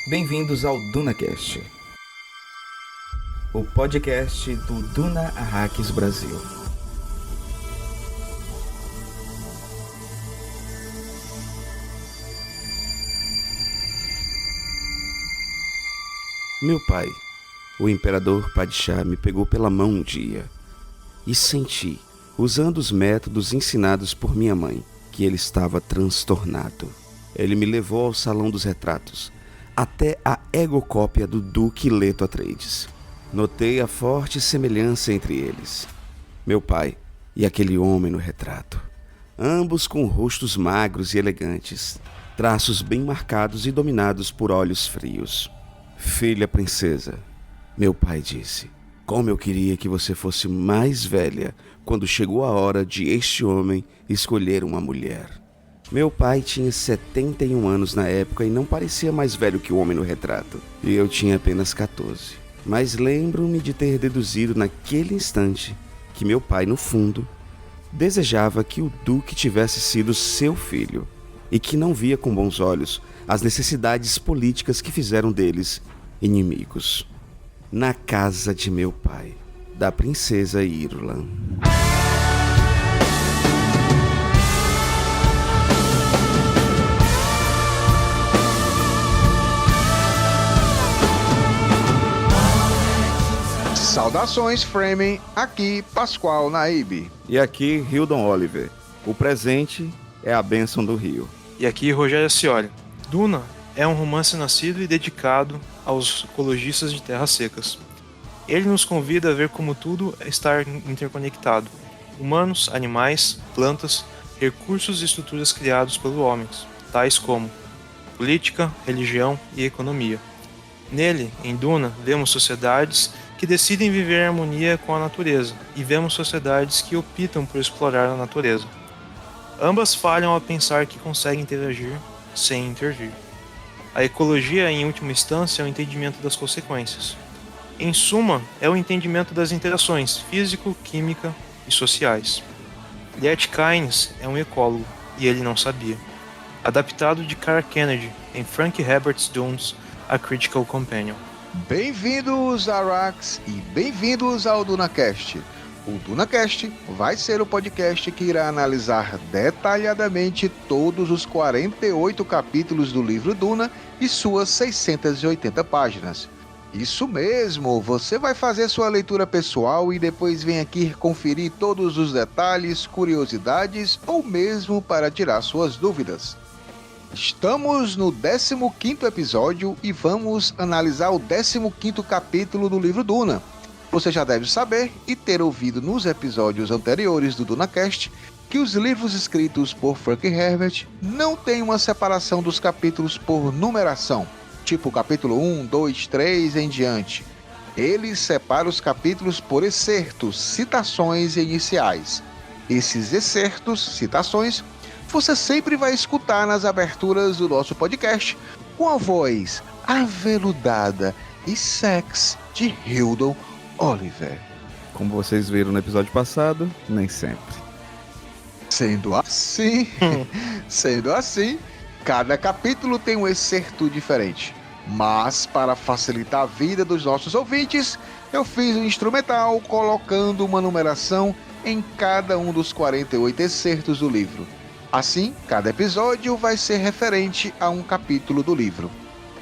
Bem-vindos ao DunaCast, o podcast do Duna Arrakis Brasil. Meu pai, o imperador Padishah, me pegou pela mão um dia e senti, usando os métodos ensinados por minha mãe, que ele estava transtornado. Ele me levou ao salão dos retratos, até a egocópia do Duque Leto Atreides. Notei a forte semelhança entre eles, meu pai e aquele homem no retrato, ambos com rostos magros e elegantes, traços bem marcados e dominados por olhos frios. Filha princesa, meu pai disse, como eu queria que você fosse mais velha quando chegou a hora de este homem escolher uma mulher. Meu pai tinha 71 anos na época e não parecia mais velho que o homem no retrato. E eu tinha apenas 14. Mas lembro-me de ter deduzido naquele instante que meu pai, no fundo, desejava que o Duque tivesse sido seu filho e que não via com bons olhos as necessidades políticas que fizeram deles inimigos. Na casa de meu pai, da princesa Irulan. Saudações, Framing, aqui Pascoal Naib. E aqui Hildon Oliver. O presente é a bênção do rio. E aqui Rogério Scioli. Duna é um romance nascido e dedicado aos ecologistas de terras secas. Ele nos convida a ver como tudo está interconectado. Humanos, animais, plantas, recursos e estruturas criados pelos homens, tais como política, religião e economia. Nele, em Duna, vemos sociedades que decidem viver em harmonia com a natureza e vemos sociedades que optam por explorar a natureza. Ambas falham ao pensar que conseguem interagir sem intervir. A ecologia, em última instância, é o entendimento das consequências. Em suma, é o entendimento das interações físico, química e sociais. Liet Kynes é um ecólogo, e ele não sabia. Adaptado de Kara Kennedy, em Frank Herbert's Dunes, A Critical Companion. Bem-vindos, Arax, e bem-vindos ao DunaCast. O DunaCast vai ser o podcast que irá analisar detalhadamente todos os 48 capítulos do livro Duna e suas 680 páginas. Isso mesmo, você vai fazer sua leitura pessoal e depois vem aqui conferir todos os detalhes, curiosidades ou mesmo para tirar suas dúvidas. Estamos no 15º episódio e vamos analisar o 15º capítulo do livro Duna. Você já deve saber e ter ouvido nos episódios anteriores do DunaCast que os livros escritos por Frank Herbert não têm uma separação dos capítulos por numeração, tipo capítulo 1, 2, 3 em diante. Ele separa os capítulos por excertos, citações iniciais. Esses excertos, citações, você sempre vai escutar nas aberturas do nosso podcast com a voz aveludada e sexy de Hildon Oliver. Como vocês viram no episódio passado, nem sempre. Sendo assim, cada capítulo tem um excerto diferente. Mas, para facilitar a vida dos nossos ouvintes, eu fiz um instrumental colocando uma numeração em cada um dos 48 excertos do livro. Assim, cada episódio vai ser referente a um capítulo do livro.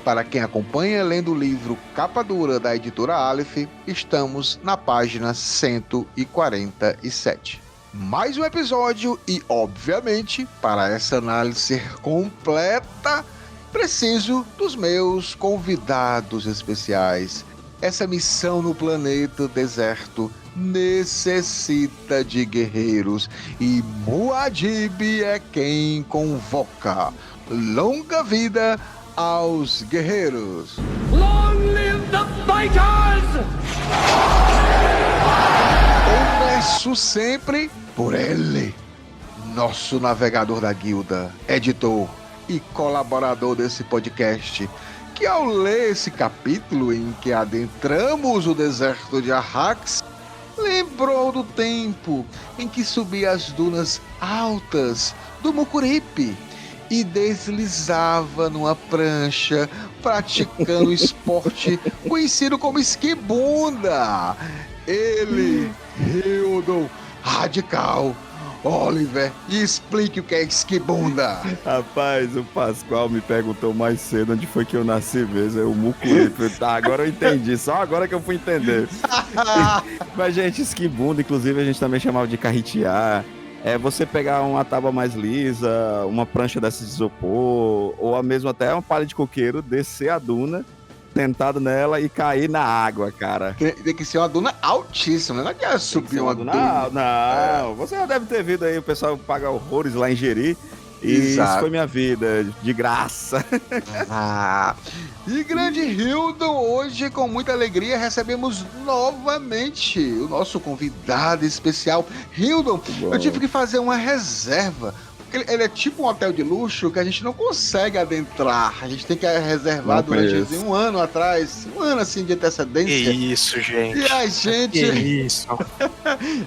Para quem acompanha lendo o livro Capa Dura da editora Aleph, estamos na página 147. Mais um episódio e, obviamente, para essa análise ser completa, preciso dos meus convidados especiais. Essa missão no planeta deserto necessita de guerreiros e Muad'Dib é quem convoca. Longa vida aos guerreiros! Long live the fighters! Começo sempre por ele, nosso navegador da guilda, editor e colaborador desse podcast, que ao ler esse capítulo em que adentramos o deserto de Arrakis, lembrou do tempo em que subia as dunas altas do Mucuripe e deslizava numa prancha, praticando esporte conhecido como esquibunda. Ele, Hildon, radical. Oliver, explique o que é esquibunda. Rapaz, o Pascoal me perguntou mais cedo onde foi que eu nasci mesmo. Eu muculei. Tá, agora eu entendi. Só agora que eu fui entender. Mas, gente, esquibunda, inclusive, a gente também chamava de carretear. É você pegar uma tábua mais lisa, uma prancha dessa de isopor, ou mesmo até uma palha de coqueiro, descer a duna, tentado nela e cair na água, cara. Tem que ser uma duna altíssima, não adianta subir uma duna. Não, você já deve ter visto aí o pessoal pagar horrores lá em Jeri. E Exato. isso foi minha vida, de graça. E grande Hildon, hoje com muita alegria recebemos novamente o nosso convidado especial. Hildon, eu tive que fazer uma reserva. Ele é tipo um hotel de luxo que a gente não consegue adentrar. A gente tem que reservar durante assim, um ano atrás, um ano assim de antecedência. Que isso, gente. E a gente, Que isso.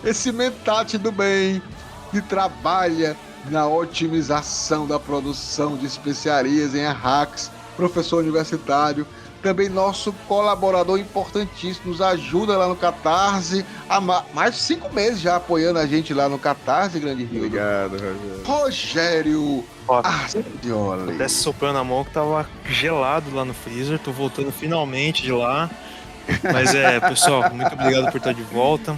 esse mentate do bem, que trabalha na otimização da produção de especiarias em Arrax, professor universitário, também nosso colaborador importantíssimo, nos ajuda lá no Catarse, há mais de 5 meses já apoiando a gente lá no Catarse, grande Rio. Obrigado, Rogério Ó, Arcioli. desce soprando a mão que tava gelado lá no freezer. Tô voltando finalmente de lá. Mas pessoal, muito obrigado por estar de volta.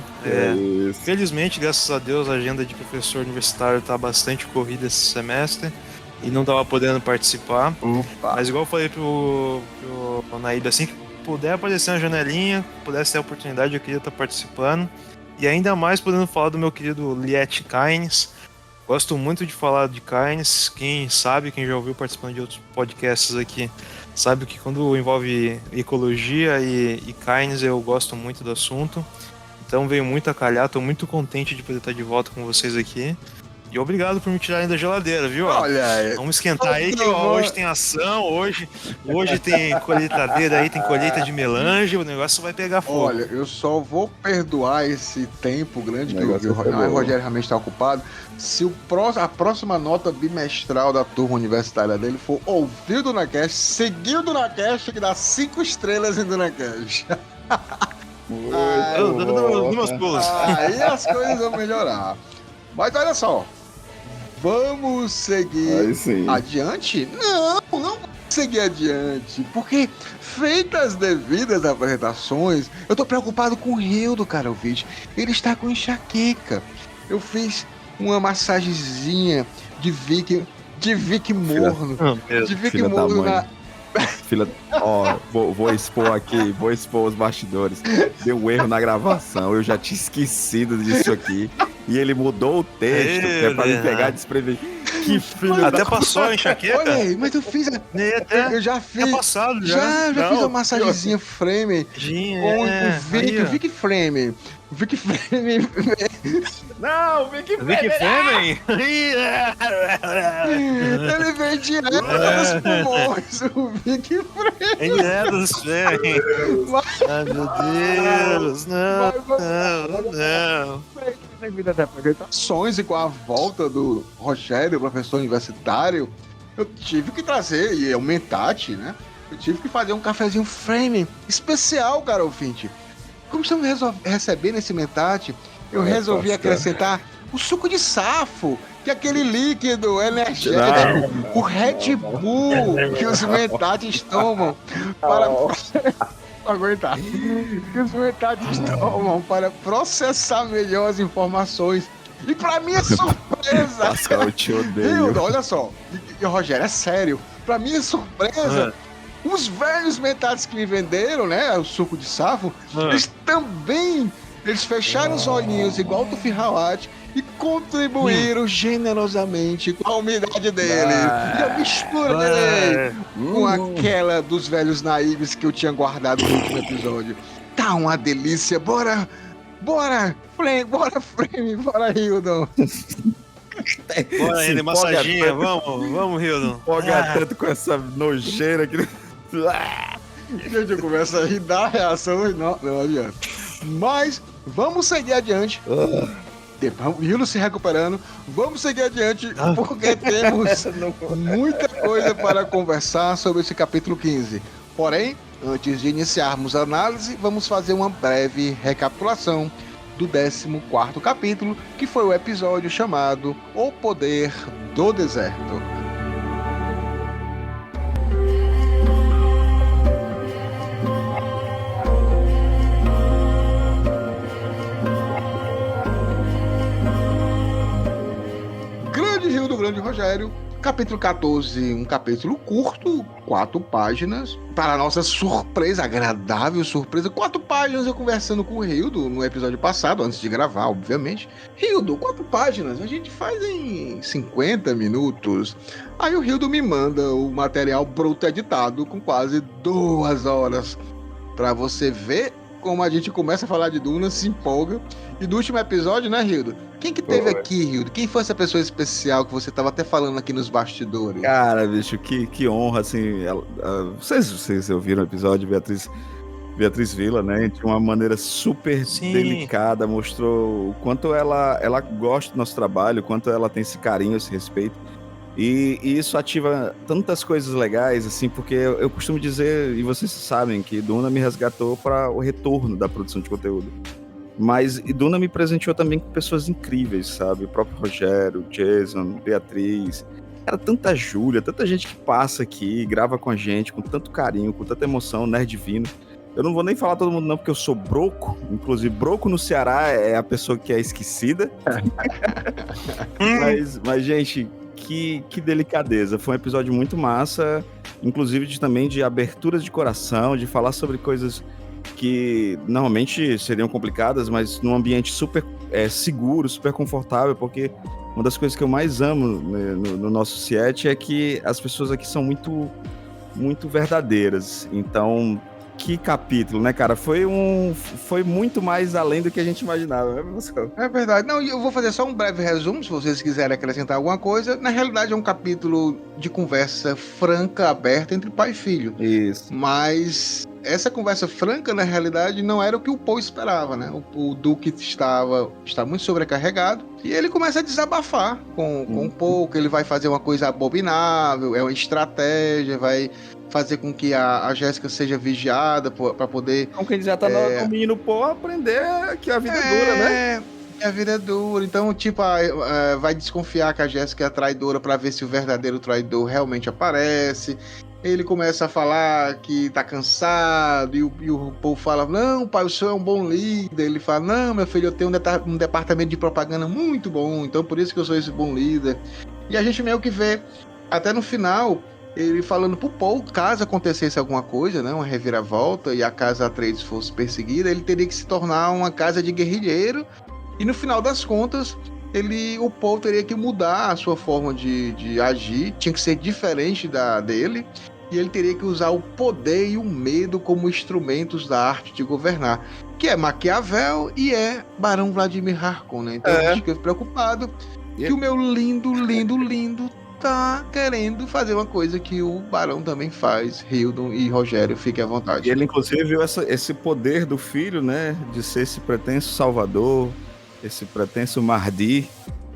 Isso. Felizmente, graças a Deus, a agenda de professor universitário tá bastante corrida esse semestre e não tava podendo participar. Opa. Mas igual eu falei pro Naíba, assim que puder aparecer na janelinha, pudesse ter a oportunidade, eu queria estar participando. E ainda mais podendo falar do meu querido Liet Kynes. Gosto muito de falar de Kynes. Quem sabe, quem já ouviu participando de outros podcasts aqui, sabe que quando envolve ecologia e Kynes eu gosto muito do assunto. Então veio muito a calhar, tô muito contente de poder estar de volta com vocês aqui. E obrigado por me tirarem da geladeira, viu? Olha, vamos esquentar aí que hoje tem ação, hoje tem colheitadeira aí, tem colheita de melange, o negócio vai pegar fogo. olha, eu só vou perdoar esse tempo grande que negócio o foi bom. Rogério realmente está ocupado. Se a próxima nota bimestral da turma universitária dele for ouvir o DunaCast, seguir o DunaCast, que dá 5 estrelas em DunaCast. Dando meus pulos. Aí as coisas vão melhorar. Mas olha só, vamos seguir Aí sim. adiante? Não vamos seguir adiante, porque feitas as devidas apresentações, eu tô preocupado com o Hildo, cara, o vídeo. Ele está com enxaqueca. Eu fiz uma massagenzinha de Vic morno. De Vic Filha da morno mãe. na... Filha, ó, vou expor aqui, vou expor os bastidores. Deu um erro na gravação, eu já tinha esquecido disso aqui. E ele mudou o texto, que é pra me pegar desprevenido. Que filho Até da... passou a enxaqueca? Olha aí, mas eu fiz eu já fiz. É passado, Já Não, fiz uma massagenzinha frame com o Vic Frame. Vic Frame. Não, Vic Vic Fleming? Ele vem direto dos pulmões, o Vic Frame. Ele é dos Fleming. Ai, meu Deus, não. Devido às apresentações e com a volta do Rogério, professor universitário, eu tive que trazer, e é o Mentate, né? Eu tive que fazer um cafezinho frame especial, cara, ouvinte. Como estamos recebendo esse Mentate, eu resolvi acrescentar o suco de safo, que é aquele líquido energético, o Red Bull que os Mentates tomam para... aguentar. Que os Mentates tomam para processar melhor as informações. E pra minha surpresa... Pascal, eu te odeio. Hildo, olha só. E Rogério, é sério. Pra minha surpresa, os velhos Mentates que me venderam, né, o suco de safo, eles fecharam os olhinhos igual o Tufirrawat e contribuíram generosamente com a umidade deles. E eu misturei com aquela dos velhos naíves que eu tinha guardado no último episódio. Tá uma delícia. Bora, Frame, bora, Hildon. Bora ainda, massaginha, vamos, Hildon. Empolga tanto com essa nojeira aqui. Gente, eu começo a rir da reação, não adianta. Mas vamos seguir adiante. Hildo se recuperando. Vamos seguir adiante, porque temos muita coisa para conversar sobre esse capítulo 15. Porém, antes de iniciarmos a análise, vamos fazer uma breve recapitulação do 14º capítulo, que foi o episódio chamado O Poder do Deserto. Grande Hildo, grande Rogério. Capítulo 14, um capítulo curto, 4 páginas. Para nossa surpresa, agradável surpresa, 4 páginas eu conversando com o Hildo no episódio passado, antes de gravar, obviamente. Hildo, 4 páginas, a gente faz em 50 minutos. Aí o Hildo me manda o material bruto editado com quase 2 horas. Para você ver como a gente começa a falar de Duna, se empolga. E do último episódio, né, Hildo? Quem que teve aqui, Hildo? Quem foi essa pessoa especial que você tava até falando aqui nos bastidores? Cara, bicho, que honra, assim. Vocês ouviram o episódio, Beatriz Villa, né? De uma maneira super Sim. delicada, mostrou o quanto ela gosta do nosso trabalho, o quanto ela tem esse carinho, esse respeito. E isso ativa tantas coisas legais, assim, porque eu costumo dizer, e vocês sabem, que Duna me resgatou para o retorno da produção de conteúdo. Mas Duna me presenteou também com pessoas incríveis, sabe? O próprio Rogério, Jason, Beatriz. Cara, tanta Júlia, tanta gente que passa aqui, grava com a gente, com tanto carinho, com tanta emoção, nerd divino. Eu não vou nem falar todo mundo não, porque eu sou broco. Inclusive, broco no Ceará é a pessoa que é esquecida. mas, gente, que delicadeza. Foi um episódio muito massa, inclusive também de aberturas de coração, de falar sobre coisas que normalmente seriam complicadas, mas num ambiente super seguro, super confortável, porque uma das coisas que eu mais amo, né, no nosso set é que as pessoas aqui são muito, muito verdadeiras. Então, que capítulo, né, cara? Foi muito mais além do que a gente imaginava, né, professor? É verdade. Não, eu vou fazer só um breve resumo, se vocês quiserem acrescentar alguma coisa. Na realidade, é um capítulo de conversa franca, aberta entre pai e filho. Isso. Mas essa conversa franca, na realidade, não era o que o Poe esperava, né? O Duque está muito sobrecarregado e ele começa a desabafar com o Poe, que ele vai fazer uma coisa abominável, é uma estratégia, vai fazer com que a Jéssica seja vigiada para poder... Então que ele já tá no menino Poe aprender que a vida é dura, né? Que a vida é dura. Então, tipo, vai desconfiar que a Jéssica é traidora para ver se o verdadeiro traidor realmente aparece. Ele começa a falar que tá cansado, e o povo fala, não, pai, o senhor é um bom líder. Ele fala, não, meu filho, eu tenho um departamento de propaganda muito bom, então por isso que eu sou esse bom líder. E a gente meio que vê, até no final, ele falando pro Paul, caso acontecesse alguma coisa, né, uma reviravolta, e a casa Atreides fosse perseguida, ele teria que se tornar uma casa de guerrilheiro, e no final das contas, o Paul teria que mudar a sua forma de agir, tinha que ser diferente dele, e ele teria que usar o poder e o medo como instrumentos da arte de governar, que é Maquiavel e é Barão Vladimir Harkonnen, né? Então eu fiquei preocupado que o meu lindo tá querendo fazer uma coisa que o Barão também faz. Hildon e Rogério, fiquem à vontade. E ele inclusive viu esse poder do filho, né, de ser esse pretenso salvador, esse pretenso Mardi,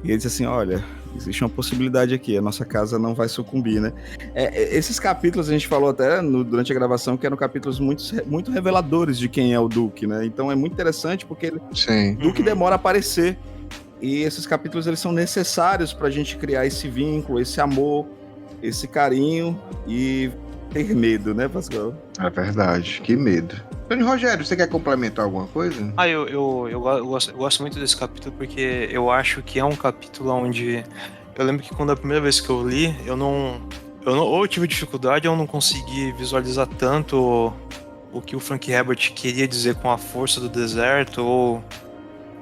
e ele disse assim, olha, existe uma possibilidade aqui, a nossa casa não vai sucumbir, né? Esses capítulos a gente falou até durante a gravação que eram capítulos muito reveladores de quem é o Duque, né? Então é muito interessante porque o Duque demora a aparecer, e esses capítulos eles são necessários pra gente criar esse vínculo, esse amor, esse carinho e ter medo, né, Pascoal? É verdade, que medo. Tony Rogério, você quer complementar alguma coisa? Eu gosto muito desse capítulo porque eu acho que é um capítulo onde... Eu lembro que quando a primeira vez que eu li, ou eu tive dificuldade ou não consegui visualizar tanto o que o Frank Herbert queria dizer com a força do deserto, ou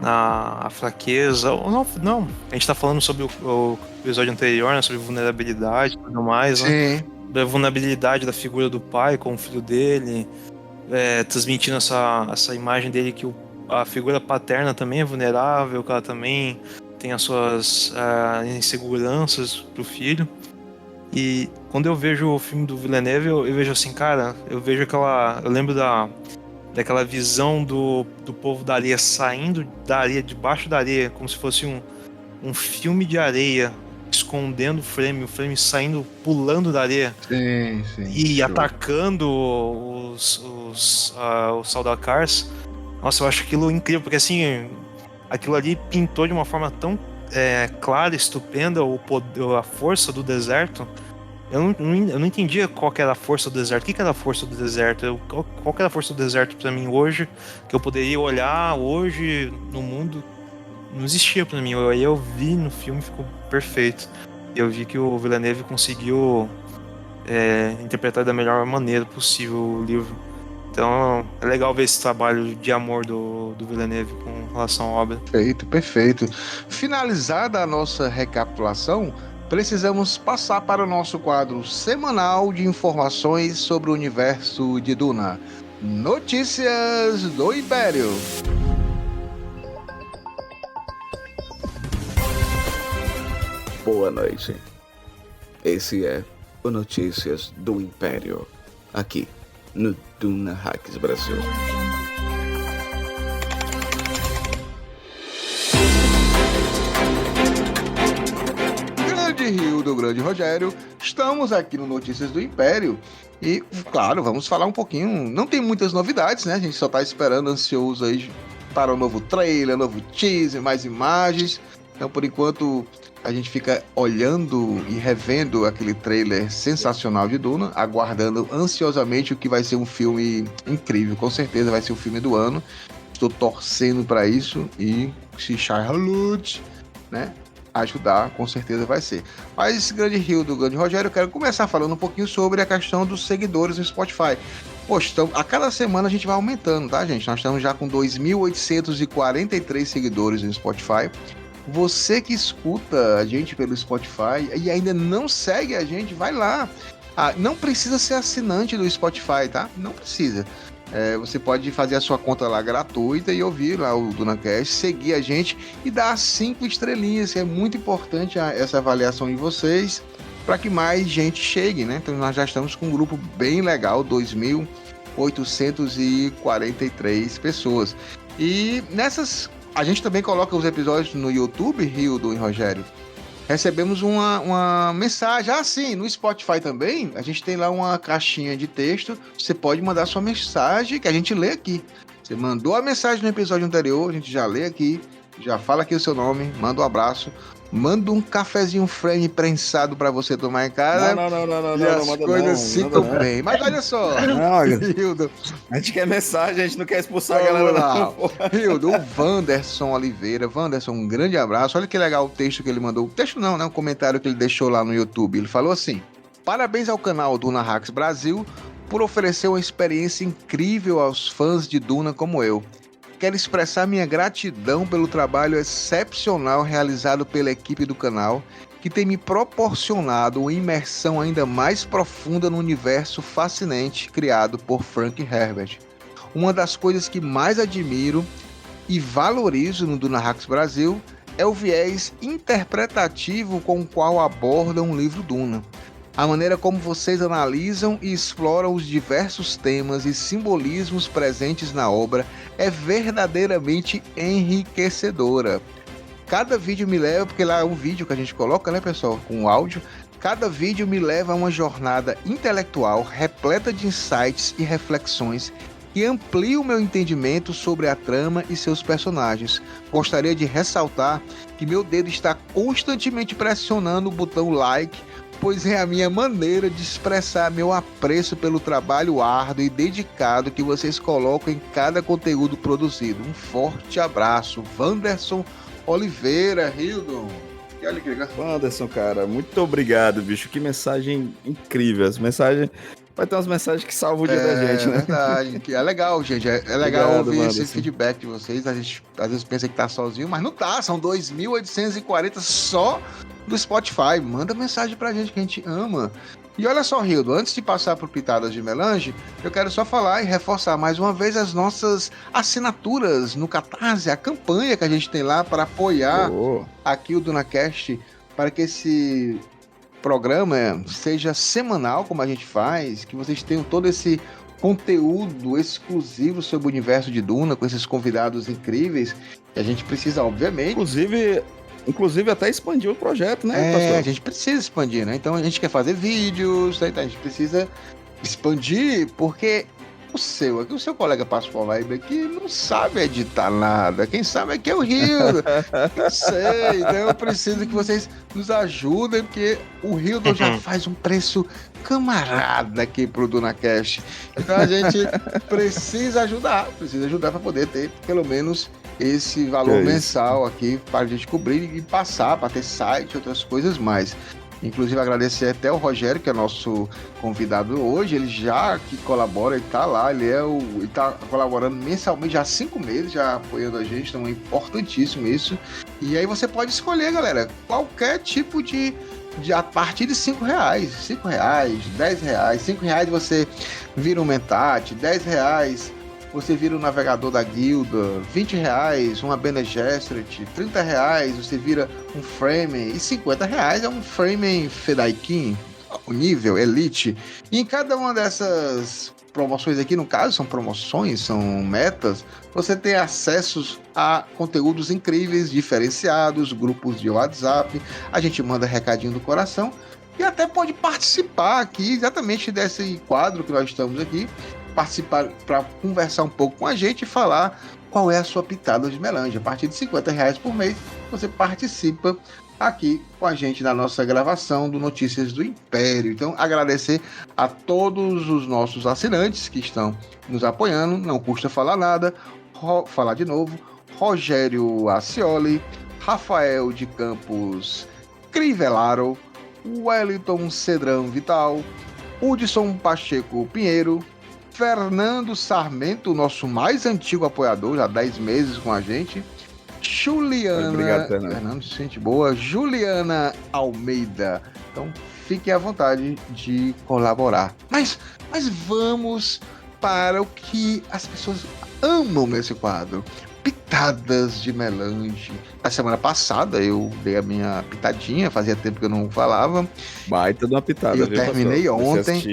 a fraqueza, ou não. A gente tá falando sobre o episódio anterior, né, sobre vulnerabilidade e tudo mais, né? Da vulnerabilidade da figura do pai com o filho dele, transmitindo essa imagem dele que a figura paterna também é vulnerável, que ela também tem as suas inseguranças pro filho. E quando eu vejo o filme do Villeneuve, eu vejo assim, cara, eu lembro daquela visão do povo da areia saindo da areia, debaixo da areia, como se fosse um filme de areia, escondendo o frame saindo, pulando da areia. Sim, sim. E Show. atacando os Sardaukars. Nossa, eu acho aquilo incrível, porque assim, aquilo ali pintou de uma forma tão clara, estupenda, a força do deserto. Eu não entendia qual que era a força do deserto. O que era a força do deserto? Qual que era a força do deserto pra mim hoje, que eu poderia olhar hoje no mundo? Não existia pra mim. Aí eu vi no filme, ficou perfeito. Eu vi que o Villeneuve conseguiu interpretar da melhor maneira possível o livro. Então é legal ver esse trabalho de amor do Villeneuve com relação à obra. Perfeito, perfeito. Finalizada a nossa recapitulação, precisamos passar para o nosso quadro semanal de informações sobre o universo de Duna. Notícias do Império. Boa noite. Esse é o Notícias do Império, aqui no Duna Hacks Brasil. Grande Rio do Grande Rogério, estamos aqui no Notícias do Império e, claro, vamos falar um pouquinho. Não tem muitas novidades, né? A gente só tá esperando, ansioso aí para o novo trailer, novo teaser, mais imagens. Então, por enquanto, a gente fica olhando e revendo aquele trailer sensacional de Duna, aguardando ansiosamente o que vai ser um filme incrível. Com certeza vai ser o filme do ano. Estou torcendo para isso e se Shai Hulud, né, ajudar, com certeza vai ser. Mas, Grande Rio do Grande Rogério, eu quero começar falando um pouquinho sobre a questão dos seguidores no Spotify. Poxa, então, a cada semana a gente vai aumentando, tá, gente? Nós estamos já com 2.843 seguidores no Spotify. Você que escuta a gente pelo Spotify e ainda não segue a gente, vai lá. Não precisa ser assinante do Spotify, tá? Não precisa. Você pode fazer a sua conta lá gratuita e ouvir lá o DunaCast, seguir a gente e dar 5 estrelinhas, que é muito importante essa avaliação de vocês, para que mais gente chegue, né? Então nós já estamos com um grupo bem legal, 2.843 pessoas. E nessas... A gente também coloca os episódios no YouTube, Rio do Rogério. Recebemos uma mensagem. Sim, no Spotify também, a gente tem lá uma caixinha de texto. Você pode mandar sua mensagem, que a gente lê aqui. Você mandou a mensagem no episódio anterior, a gente já lê aqui, já fala aqui o seu nome, manda um abraço, manda um cafezinho frame prensado pra você tomar em casa. Não, e as coisas ficam bem. Mas olha só, Hildo, a gente quer mensagem, a gente não quer expulsar a galera não. Hildo, o Wanderson Oliveira. Wanderson, um grande abraço. Olha que legal o texto que ele mandou. O texto não, né? Um comentário que ele deixou lá no YouTube. Ele falou assim: parabéns ao canal Duna Hacks Brasil por oferecer uma experiência incrível aos fãs de Duna como eu. Quero expressar minha gratidão pelo trabalho excepcional realizado pela equipe do canal, que tem me proporcionado uma imersão ainda mais profunda no universo fascinante criado por Frank Herbert. Uma das coisas que mais admiro e valorizo no Duna Hacks Brasil é o viés interpretativo com o qual abordam o livro Duna. A maneira como vocês analisam e exploram os diversos temas e simbolismos presentes na obra é verdadeiramente enriquecedora. Cada vídeo me leva, porque lá é um vídeo que a gente coloca, né, pessoal, com áudio. Cada vídeo me leva a uma jornada intelectual repleta de insights e reflexões que amplia o meu entendimento sobre a trama e seus personagens. Gostaria de ressaltar que meu dedo está constantemente pressionando o botão like, pois é a minha maneira de expressar meu apreço pelo trabalho árduo e dedicado que vocês colocam em cada conteúdo produzido. Um forte abraço, Wanderson Oliveira, Hildon. Que alegria. Wanderson, cara, muito obrigado, bicho. Que mensagem incrível. As mensagens... Vai ter umas mensagens que salvam o dia da gente, né? É verdade. Que é legal, gente. É legal Obrigado, ouvir Wanderson. esse feedback de vocês. A gente às vezes pensa que tá sozinho, mas não tá. São 2.840 só do Spotify. Manda mensagem pra gente que a gente ama. E olha só, Hildo, antes de passar pro Pitadas de Melange, eu quero só falar e reforçar mais uma vez as nossas assinaturas no Catarse, a campanha que a gente tem lá para apoiar aqui o DunaCast, para que esse programa seja semanal, como a gente faz, que vocês tenham todo esse conteúdo exclusivo sobre o universo de Duna, com esses convidados incríveis. E a gente precisa, obviamente... Inclusive até expandir o projeto, né, a pastor? gente precisa expandir, né? Então a gente quer fazer vídeos, né? Então a gente precisa expandir, porque o seu colega Pascoal Weber aqui não sabe editar nada. Quem sabe aqui é o Rio. Não sei, então eu preciso que vocês nos ajudem, porque o Hildo já faz um preço camarada aqui pro DunaCast. Então a gente precisa ajudar para poder ter pelo menos esse valor mensal aqui para a gente cobrir e passar, para ter site e outras coisas mais. Inclusive agradecer até o Rogério, que é nosso convidado hoje, ele já que colabora, ele tá lá, ele tá colaborando mensalmente já há 5 meses, já apoiando a gente, então é importantíssimo isso. E aí você pode escolher, galera, qualquer tipo de a partir de R$5, R$10, R$5 você vira um Mentat, R$10 você vira um navegador da guilda, R$20 uma Bene Gesserit, R$30 você vira um Fremen e R$50 é um Fremen Fedaykin, o nível Elite. E em cada uma dessas promoções aqui, no caso, são promoções, são metas, você tem acessos a conteúdos incríveis, diferenciados, grupos de WhatsApp, a gente manda recadinho do coração e até pode participar aqui exatamente desse quadro que nós estamos aqui, participar para conversar um pouco com a gente e falar qual é a sua pitada de melange. A partir de R$50 por mês, você participa aqui com a gente na nossa gravação do Notícias do Império. Então, agradecer a todos os nossos assinantes que estão nos apoiando, não custa falar nada, falar de novo, Rogério Acioli, Rafael de Campos Crivellaro, Wellington Cedrão Vital, Hudson Pacheco Pinheiro, Fernando Sarmento, nosso mais antigo apoiador, já há 10 meses com a gente. Juliana... Obrigado, Fernando, gente boa. Juliana Almeida. Então, fiquem à vontade de colaborar. Mas vamos para o que as pessoas amam nesse quadro. Pitadas de melange. Na semana passada eu dei a minha pitadinha, fazia tempo que eu não falava. Baita de uma pitada, Eu terminei ontem.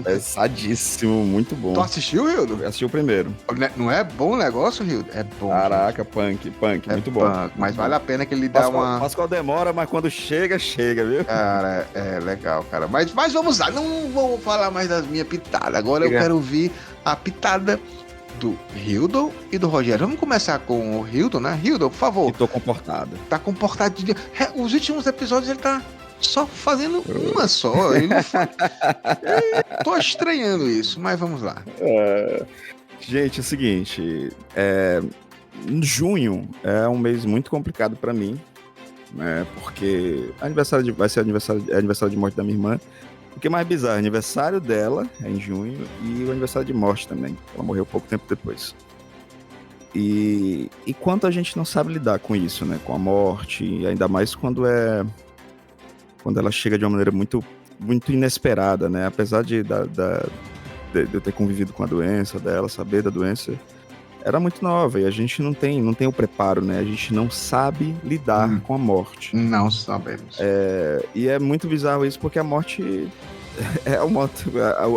É sadíssimo, muito bom. Tu assistiu, Hildo? Eu assisti o primeiro. Não é bom o negócio, Hildo? É bom. Caraca, punk, é muito bom. Punk, mas vale a pena que ele dá uma... Pascoal demora, mas quando chega, viu? Cara, é legal, cara. Mas vamos lá, não vou falar mais das minhas pitadas. Agora eu quero ouvir a pitada do Hildo e do Rogério. Vamos começar com o Hildo, né? Hildo, por favor. Eu tô comportado. Tá comportado. Os últimos episódios ele tá só fazendo uma só. Ele não faz... Tô estranhando isso, mas vamos lá. Gente, é o seguinte. Junho é um mês muito complicado pra mim, né? Porque vai ser aniversário de morte da minha irmã. O que é mais bizarro, aniversário dela é em junho e o aniversário de morte também. Ela morreu pouco tempo depois. E quanto a gente não sabe lidar com isso, né? Com a morte, ainda mais quando ela chega de uma maneira muito, muito inesperada, né? Apesar de eu ter convivido com a doença dela, saber da doença, era muito nova e a gente não tem o preparo, né? A gente não sabe lidar com a morte. Não sabemos. E é muito bizarro isso, porque a morte é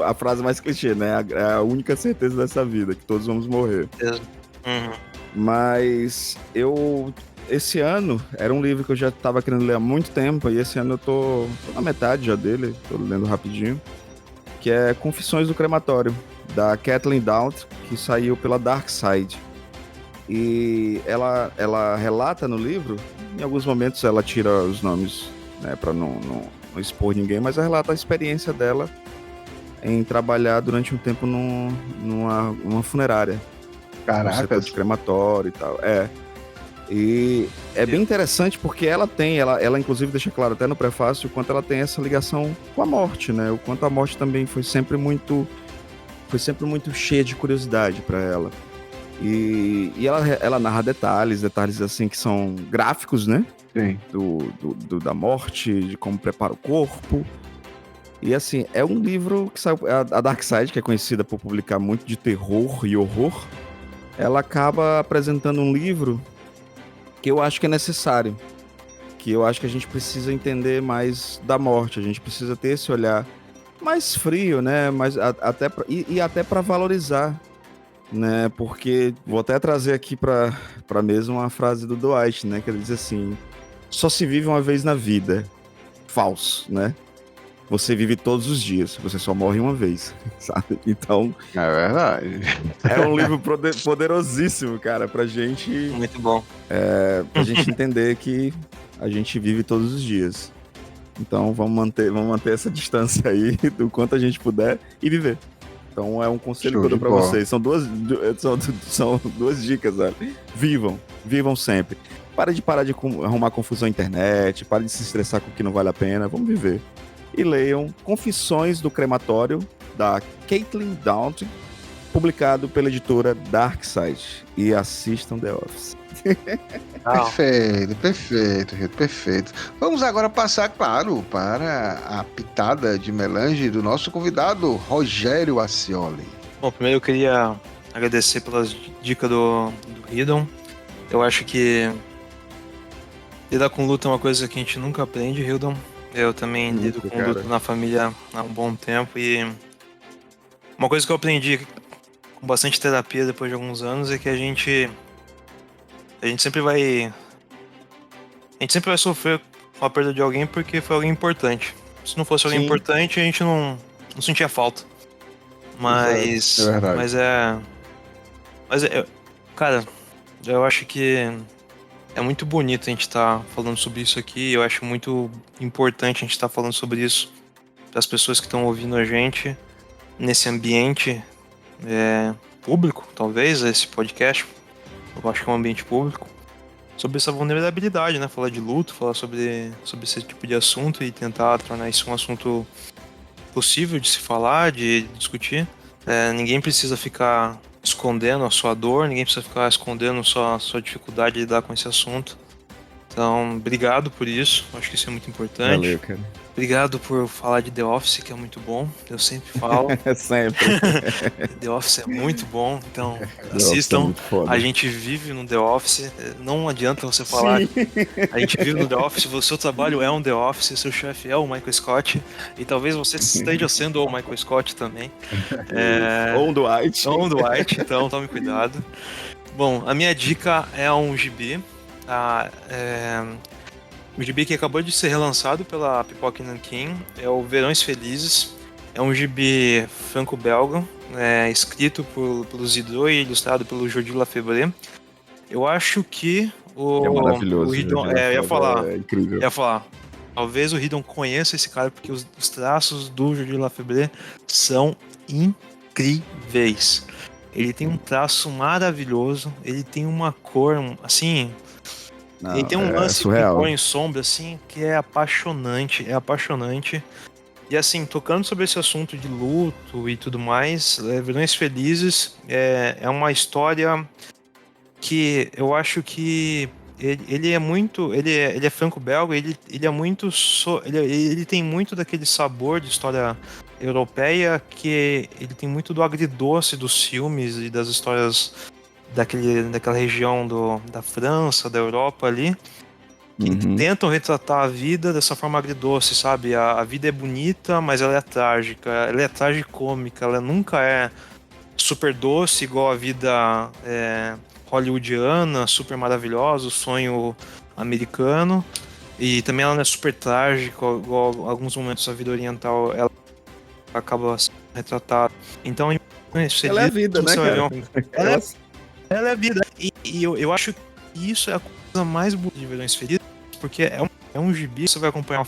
a frase mais clichê, né? É a única certeza dessa vida, que todos vamos morrer. Mas esse ano, era um livro que eu já estava querendo ler há muito tempo, e esse ano eu tô na metade já dele, tô lendo rapidinho, que é Confissões do Crematório, da Kathleen Doubt, que saiu pela Dark Side. E ela relata no livro, em alguns momentos ela tira os nomes, né, para não expor ninguém, mas ela relata a experiência dela em trabalhar durante um tempo numa funerária. Caraca. No setor de crematório e tal. E é bem interessante porque ela inclusive deixa claro até no prefácio o quanto ela tem essa ligação com a morte, né? O quanto a morte também foi sempre muito cheia de curiosidade para ela. E ela narra detalhes assim que são gráficos, né? Sim. Da morte, de como prepara o corpo. E assim, é um livro que saiu... A Dark Side, que é conhecida por publicar muito de terror e horror, ela acaba apresentando um livro que eu acho que é necessário. Que eu acho que a gente precisa entender mais da morte. A gente precisa ter esse olhar mais frio, né? Mas até para valorizar, né? Porque vou até trazer aqui para mesa uma frase do Dwight, né? Que ele diz assim: só se vive uma vez na vida. Falso, né? Você vive todos os dias, você só morre uma vez, sabe? Então, É verdade. é um livro poderosíssimo, cara, pra gente Muito bom. pra gente entender que a gente vive todos os dias. Então vamos manter essa distância aí do quanto a gente puder e viver. Então é um conselho Show que eu dou de pra bola. vocês. São duas dicas, velho. Vivam sempre. Para de arrumar confusão na internet, para de se estressar com o que não vale a pena, vamos viver. E leiam Confissões do Crematório, da Caitlin Daunt, publicado pela editora Darkside. E assistam The Office. Perfeito, Rito, perfeito. Vamos agora passar, claro, para a pitada de melange do nosso convidado, Rogério Acioli. Bom, primeiro eu queria agradecer pelas dicas do Hidon. Eu acho que lidar com luta é uma coisa que a gente nunca aprende, Hildon. Eu também lido com luta na família há um bom tempo e uma coisa que eu aprendi com bastante terapia depois de alguns anos é que a gente sempre vai sofrer com a perda de alguém porque foi alguém importante. Se não fosse alguém importante, a gente não sentia falta. Mas É verdade. cara, eu acho que é muito bonito a gente estar falando sobre isso aqui. Eu acho muito importante a gente estar falando sobre isso para as pessoas que estão ouvindo a gente nesse ambiente público, talvez, esse podcast. Eu acho que é um ambiente público. Sobre essa vulnerabilidade, né? Falar de luto, falar sobre esse tipo de assunto e tentar tornar isso um assunto possível de se falar, de discutir. Ninguém precisa ficar escondendo a sua dor, ninguém precisa ficar escondendo a sua dificuldade de lidar com esse assunto. Então, obrigado por isso, acho que isso é muito importante. Valeu, cara. Obrigado por falar de The Office, que é muito bom, eu sempre falo. Sempre. The Office é muito bom, então Nossa, assistam. muito foda. A gente vive no The Office, não adianta você falar. A gente vive no The Office, o seu trabalho é um The Office, seu chefe é o Michael Scott, e talvez você esteja sendo o Michael Scott também. Ou um Dwight. Ou um Dwight, então tome cuidado. Bom, a minha dica é um gibi. O gibi que acabou de ser relançado pela Pipoca Nankin é o Verões Felizes. É um gibi franco-belga, escrito pelo Zidro e ilustrado pelo Jordi Lafebre. Eu acho que É maravilhoso. o Hidon, ia falar, É incrível. talvez o Hidon conheça esse cara porque os traços do Jordi Lafebre são incríveis. Ele tem um traço maravilhoso, ele tem uma cor, assim... Não, ele tem um lance com surreal. cor em sombra, assim, que é apaixonante, E assim, tocando sobre esse assunto de luto e tudo mais, Verões Felizes é uma história que eu acho que ele é muito... Ele é franco-belga, ele é muito... Ele tem muito daquele sabor de história europeia, que ele tem muito do agridoce dos filmes e das histórias daquela região da França, da Europa ali, que tentam retratar a vida dessa forma agridoce, sabe? A vida é bonita, mas ela é trágica, ela é tragicômica, ela nunca é super doce, igual a vida hollywoodiana, super maravilhosa, o sonho americano, e também ela não é super trágica, igual em alguns momentos a vida oriental ela acaba sendo retratada. Então, Ela é a vida, né, cara? Ela é a vida. E eu acho que isso é a coisa mais bonita de Verões Felizes, porque é um gibi, você vai acompanhar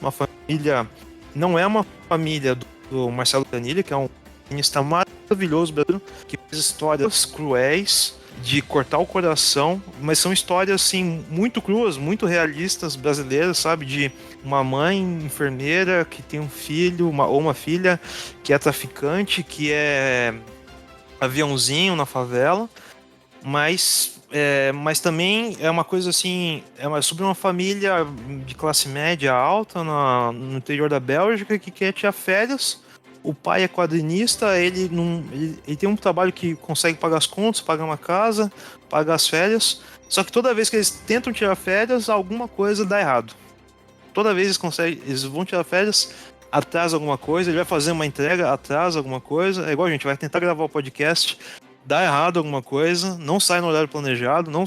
uma família, não é uma família do Marcelo Canilha, que é um pianista maravilhoso brasileiro, que faz histórias cruéis, de cortar o coração, mas são histórias, assim, muito cruas, muito realistas, brasileiras, sabe? De uma mãe enfermeira que tem um filho, ou uma filha que é traficante, que é aviãozinho na favela, mas também é uma coisa assim, sobre uma família de classe média alta no interior da Bélgica que quer tirar férias. O pai é quadrinista, ele tem um trabalho que consegue pagar as contas, pagar uma casa, pagar as férias, só que toda vez que eles tentam tirar férias, alguma coisa dá errado. Toda vez eles vão tirar férias, atrasa alguma coisa, ele vai fazer uma entrega, atrasa alguma coisa. É igual a gente vai tentar gravar o podcast, dá errado alguma coisa, não sai no horário planejado, não.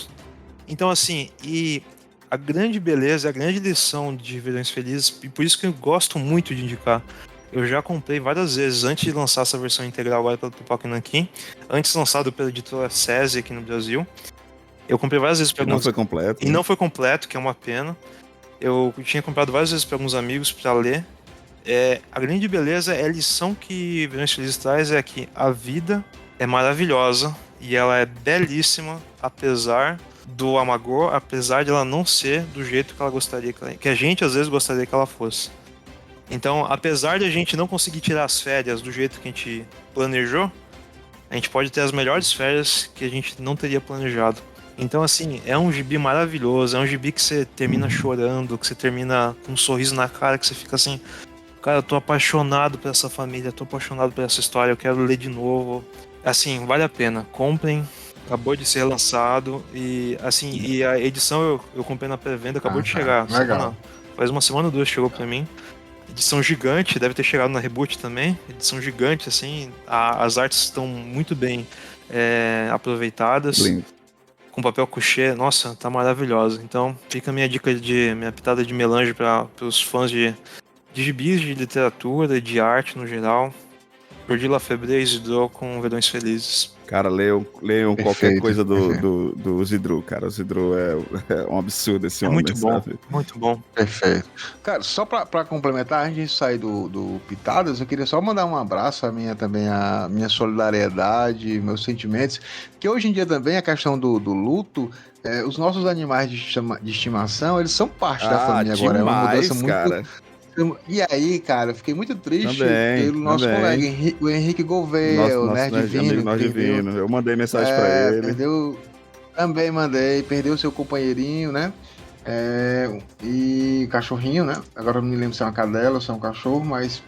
Então, assim, e a grande beleza, a grande lição de Verões Felizes, e por isso que eu gosto muito de indicar. Eu já comprei várias vezes antes de lançar essa versão integral agora pelo Pipoca Nanquim, antes lançado pela editora SESI aqui no Brasil. Eu comprei várias vezes para Não foi completo. e não foi completo, que é uma pena. Eu tinha comprado várias vezes para alguns amigos para ler. A grande beleza é a lição que Verões Felizes traz é que a vida é maravilhosa e ela é belíssima, apesar do amargor, apesar de ela não ser do jeito que ela gostaria, que a gente às vezes gostaria que ela fosse. Então, apesar de a gente não conseguir tirar as férias do jeito que a gente planejou, a gente pode ter as melhores férias que a gente não teria planejado. Então, assim, é um gibi maravilhoso, é um gibi que você termina chorando, que você termina com um sorriso na cara, que você fica assim, cara, eu tô apaixonado por essa família, tô apaixonado por essa história, eu quero ler de novo. Assim, vale a pena, comprem, acabou de ser lançado e, assim, e a edição eu comprei na pré-venda, acabou de chegar. Legal. Faz uma semana ou duas chegou pra mim. Edição gigante, deve ter chegado na Reboot também. Edição gigante, assim, as artes estão muito bem aproveitadas. Lindo. Com papel couché, nossa, tá maravilhosa. Então, fica a minha dica minha pitada de melange para os fãs de gibis, de literatura, de arte no geral. Jordi Lafebre e Isidro com Verões Felizes. Cara, leiam qualquer Perfeito, coisa perfeito. do Zidru, cara. O Zidru é um absurdo esse homem, Muito bom, sabe? muito bom. Perfeito. Cara, só pra complementar, antes de sair do Pitadas, eu queria só mandar um abraço a minha solidariedade, meus sentimentos, que hoje em dia também a questão do luto, os nossos animais de estimação, eles são parte da família agora. É uma mudança muito... cara. E aí, cara, eu fiquei muito triste Também, pelo nosso também. colega, o Henrique Gouveia, o Nerd Divino. amigo Nerd Divino. Eu mandei mensagem pra ele. Também mandei, perdeu seu companheirinho, né? E cachorrinho, né? Agora eu não me lembro se é uma cadela ou se é um cachorro, mas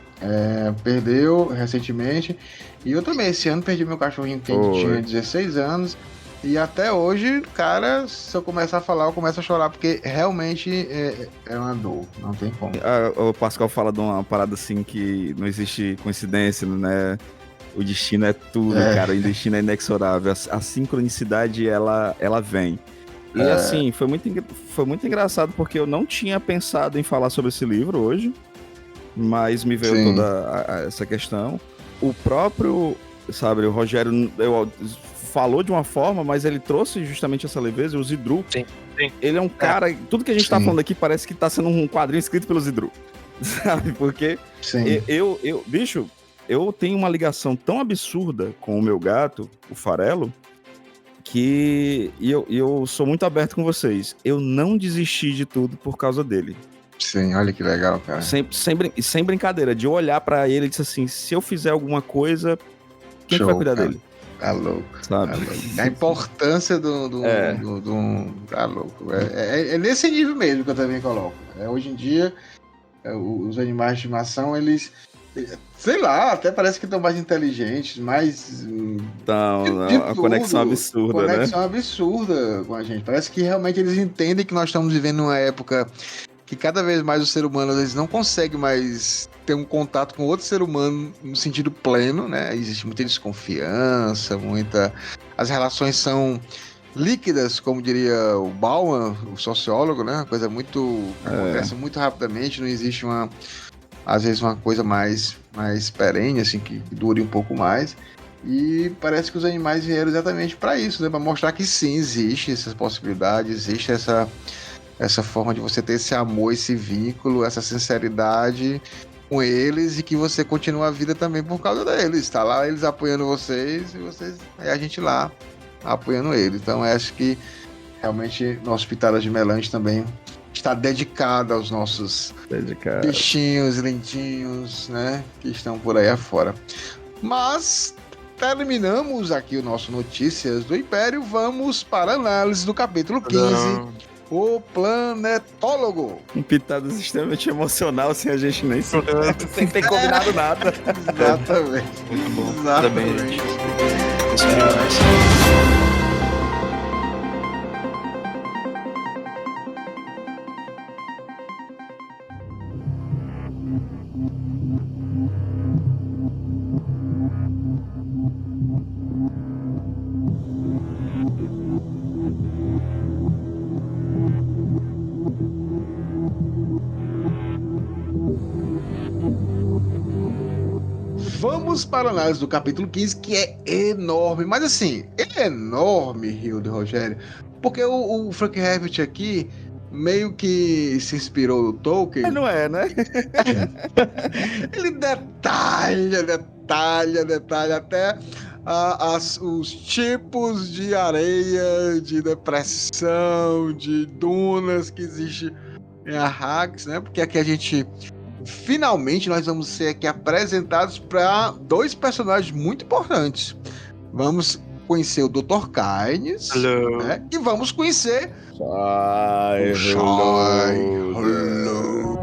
perdeu recentemente. E eu também, esse ano, perdi meu cachorrinho que tinha 16 anos. E até hoje, cara, se eu começar a falar, eu começo a chorar, porque realmente é uma dor, não tem como. O Pascoal fala de uma parada assim que não existe coincidência, né? O destino é tudo, cara. O destino é inexorável. A sincronicidade, ela vem. E assim, foi muito engraçado, porque eu não tinha pensado em falar sobre esse livro hoje, mas me veio toda essa questão. O próprio, sabe, o Rogério falou de uma forma, mas ele trouxe justamente essa leveza, o Zidru. Sim. Ele é um cara... Tudo que a gente tá falando aqui parece que tá sendo um quadrinho escrito pelo Zidru. Sabe? Porque bicho, eu tenho uma ligação tão absurda com o meu gato, o Farelo, que eu sou muito aberto com vocês. Eu não desisti de tudo por causa dele. Sim, olha que legal, cara. Sem brincadeira, de olhar pra ele e dizer assim, se eu fizer alguma coisa, quem que vai cuidar dele? Tá louco. Sabe? Tá louco. A importância do tá louco. É nesse nível mesmo que eu também coloco. Hoje em dia, os animais de estimação, eles, sei lá, até parece que estão mais inteligentes, mais... Então, uma conexão absurda, né? Conexão absurda com a gente. Parece que realmente eles entendem que nós estamos vivendo uma época que cada vez mais o ser humano, eles não consegue mais ter um contato com outro ser humano no sentido pleno, né? Existe muita desconfiança, as relações são líquidas, como diria o Bauman, o sociólogo, né? Uma coisa acontece muito rapidamente, não existe às vezes uma coisa mais perene, assim, que dure um pouco mais. E parece que os animais vieram exatamente para isso, né? Para mostrar que sim, existe essas possibilidades, existe essa forma de você ter esse amor, esse vínculo, essa sinceridade com eles, e que você continua a vida também por causa deles. Tá lá eles apoiando vocês e a gente lá apoiando eles. Então eu acho que realmente nosso Pitadas de Melange também está dedicado aos nossos bichinhos lindinhos, né, que estão por aí afora. Mas terminamos aqui o nosso Notícias do Império. Vamos para a análise do capítulo 15. O Planetólogo. Um pitado extremamente emocional, sem a gente nem sem ter combinado nada. Exatamente. Muito bom. Exatamente. Parabéns, gente. Respira mais. vamos para a análise do capítulo 15, que é enorme. Mas assim, ele é enorme, Hildo e Rogério, porque o Frank Herbert aqui meio que se inspirou no Tolkien. Mas não é, né? Ele detalha até os tipos de areia, de depressão, de dunas que existe em Arrakis, né? Porque aqui a gente finalmente nós vamos ser aqui apresentados para dois personagens muito importantes. Vamos conhecer o Dr. Kynes, né? E vamos conhecer o Shai Hulud.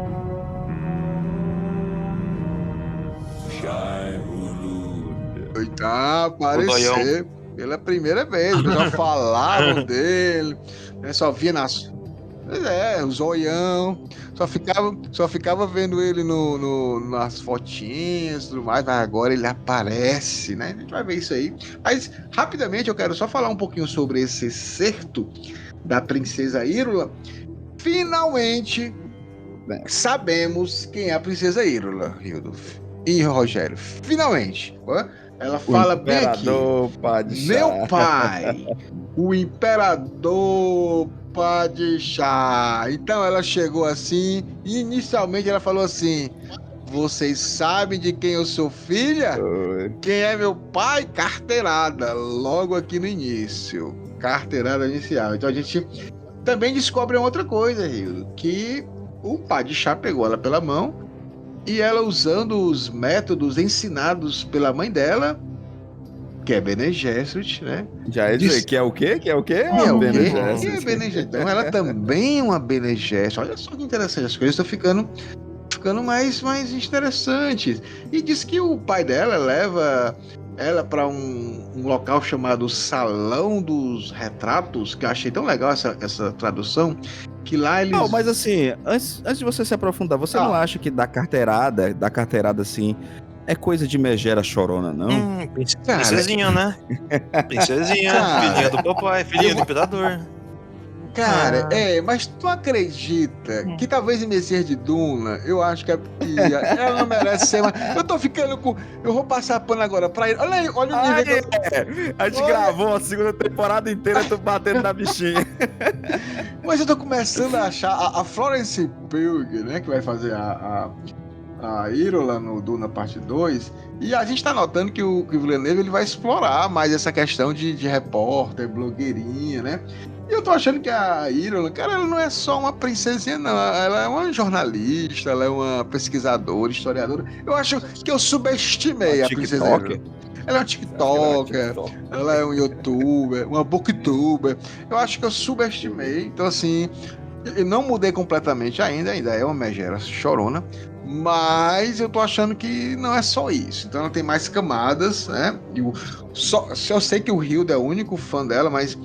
Tá aparecer pela primeira vez. Os pessoal falavam dele, né? Só via o zoião. Só ficava vendo ele nas fotinhas e tudo mais, mas agora ele aparece, né? A gente vai ver isso aí. Mas, rapidamente, eu quero só falar um pouquinho sobre esse certo da princesa Írula. Finalmente, né, sabemos quem é a princesa Írula, Hildo e Rogério. Finalmente. Ela fala bem aqui. Meu pai, o imperador Padishah. Então ela chegou assim, e inicialmente ela falou assim: vocês sabem de quem eu sou filha? Quem é meu pai? Carteirada, logo aqui no início. Carteirada inicial. Então a gente também descobre outra coisa, Rio, que o Padishah pegou ela pela mão e ela, usando os métodos ensinados pela mãe dela, que é Bene Gesserit, né? Já ia dizer que é o quê? Que é o quê? Bene Gesserit. Então ela também é uma Bene Gesserit. Olha só que interessante, as coisas estão ficando mais interessantes. E diz que o pai dela leva ela para um local chamado Salão dos Retratos, que eu achei tão legal essa tradução, que lá eles... Não, mas assim, antes de você se aprofundar, você não acha que da carteirada assim, é coisa de megera chorona, não? Princesinha, né? Princesinha, filhinha do papai, filhinha do imperador. Cara, mas tu acredita que talvez em Messias de Duna, eu acho que ela não merece ser, mas eu tô ficando com... Eu vou passar pano agora pra ele. Olha aí, olha o nível A gente gravou a segunda temporada inteira, tô batendo na bichinha. Mas eu tô começando a achar a Florence Pugh, né, que vai fazer a Írula no Duna parte 2, e a gente tá notando que o Villeneuve ele vai explorar mais essa questão de repórter, blogueirinha, né? E eu tô achando que a Írula, cara, ela não é só uma princesinha, não. Ela é uma jornalista, ela é uma pesquisadora, historiadora. Eu acho que eu subestimei a princesa Írula. Ela é uma TikToker, ela é um youtuber, uma booktuber. Eu acho que eu subestimei. Então, assim, eu não mudei completamente ainda é uma megera chorona. Mas eu tô achando que não é só isso. Então ela tem mais camadas, né? Eu sei que o Hildo é o único fã dela, mas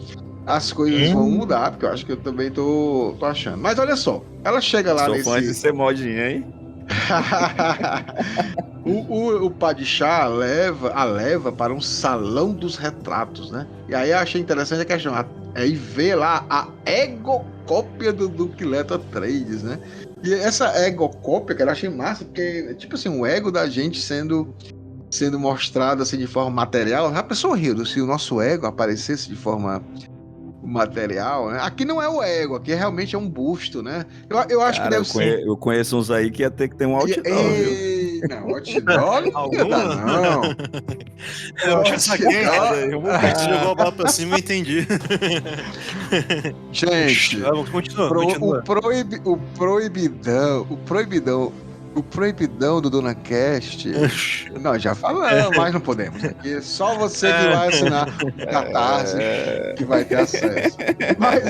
as coisas vão mudar, porque eu acho que eu também tô achando. Mas olha só, ela chega lá nesse... Sou fã de ser modinha, hein? o Padishah a leva para um salão dos retratos, né? E aí eu achei interessante a questão. Aí vê lá a egocópia do Duque Leto Atreides, né? E essa egocópia, cara, eu achei massa, porque é tipo assim, o ego da gente sendo mostrado assim de forma material. Já pensou, Hildo, se o nosso ego aparecesse de forma material, né? Aqui não é o ego, aqui realmente é um busto, né? Eu acho que deve ser. Eu conheço uns aí que ia ter que ter um outdoor, viu? Não, outdoor não dá, não. Eu acho essa quente, você jogou a bola pra cima e entendi. Gente, continua. O proibidão do DunaCast. Não, já falamos, mas não podemos. Aqui é só você que vai assinar o Catarse que vai ter acesso. Mas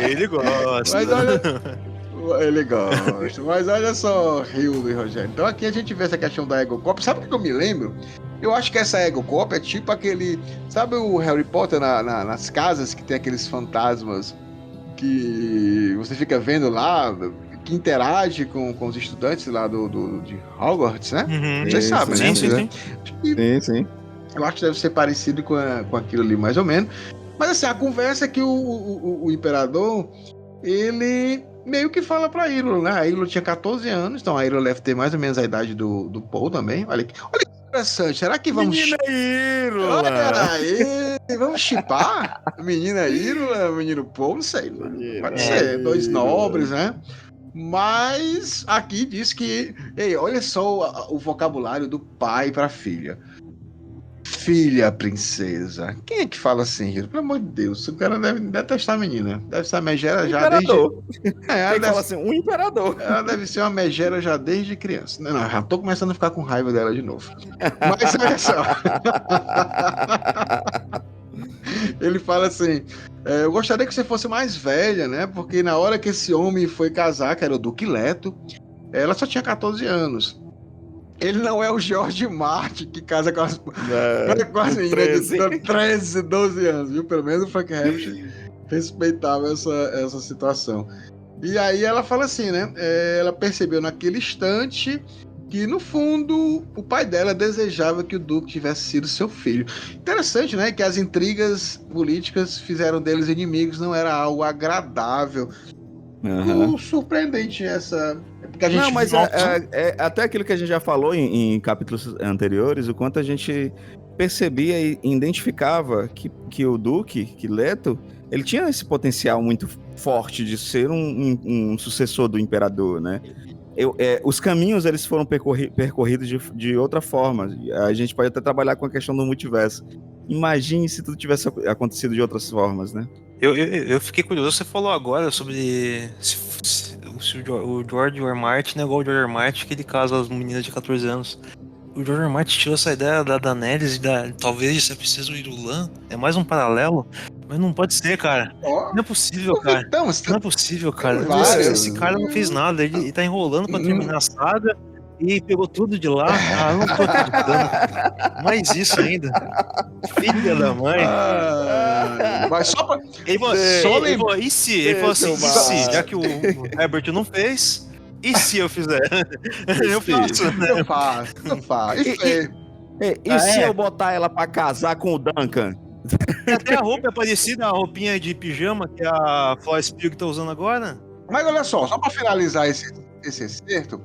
ele gosta. Mas olha, ele gosta. Mas olha só, Hildo e Rogério. Então aqui a gente vê essa questão da egocópia. Sabe o que eu me lembro? Eu acho que essa egocópia é tipo aquele... Sabe o Harry Potter nas casas que tem aqueles fantasmas que você fica vendo lá... que interage com os estudantes lá de Hogwarts, né? Vocês sabem, né? Sim. Eu acho que deve ser parecido com aquilo ali, mais ou menos. Mas assim, a conversa é que o imperador, ele meio que fala pra Irulan, né? A Irulan tinha 14 anos, então a Irulan deve ter mais ou menos a idade do Paul também. Olha que interessante. Será que vamos... Menina Irulan! Olha aí! Vamos chipar? Menina Irulan, menino Paul, não sei. Pode ser, dois nobres, né? Mas aqui diz que... Ei, olha só o vocabulário do pai pra filha. Filha princesa. Quem é que fala assim, gente? Pelo amor de Deus, o cara deve detestar a menina. Deve ser uma megera já Imperador. desde... ela Quem deve... fala assim, um imperador. ela deve ser uma megera já desde criança. Não, já tô começando a ficar com raiva dela de novo. Mas olha só. Ele fala assim, eu gostaria que você fosse mais velha, né? Porque na hora que esse homem foi casar, que era o Duque Leto, ela só tinha 14 anos. Ele não é o George Martin, que casa com as meninas de 13, 12 anos, viu? Pelo menos o Frank Herbert respeitava essa situação. E aí ela fala assim, né? Ela percebeu naquele instante que, no fundo, o pai dela desejava que o Duque tivesse sido seu filho. Interessante, né? Que as intrigas políticas fizeram deles inimigos, não era algo agradável. Surpreendente essa... Porque a gente não, mas é até aquilo que a gente já falou em capítulos anteriores, o quanto a gente percebia e identificava que o Duque, que Leto, ele tinha esse potencial muito forte de ser um sucessor do imperador, né? Os caminhos eles foram percorridos de outra forma. A gente pode até trabalhar com a questão do multiverso. Imagine se tudo tivesse acontecido de outras formas, né? Eu fiquei curioso, você falou agora sobre se o George R. Martin, né, igual o George R. Martin, que ele casa as meninas de 14 anos. O George R. R. Martin tirou essa ideia da Daenerys e talvez se é preciso o Irulan. É mais um paralelo, mas não pode ser, cara. Não é possível, cara. Então, não é possível, cara. Vários. Esse cara não fez nada, ele tá enrolando pra terminar a saga e pegou tudo de lá. Não tô acreditando. Mais isso ainda. Filha da mãe. Mas só pra... Ele falou, e se? Ele falou assim, e se? Já que o Herbert não fez, e se eu fizer? Eu faço. Eu faço. E se eu botar ela pra casar com o Duncan? Até a roupa é parecida, a roupinha de pijama que a Florence Pugh tá usando agora. Mas olha só pra finalizar esse excerto,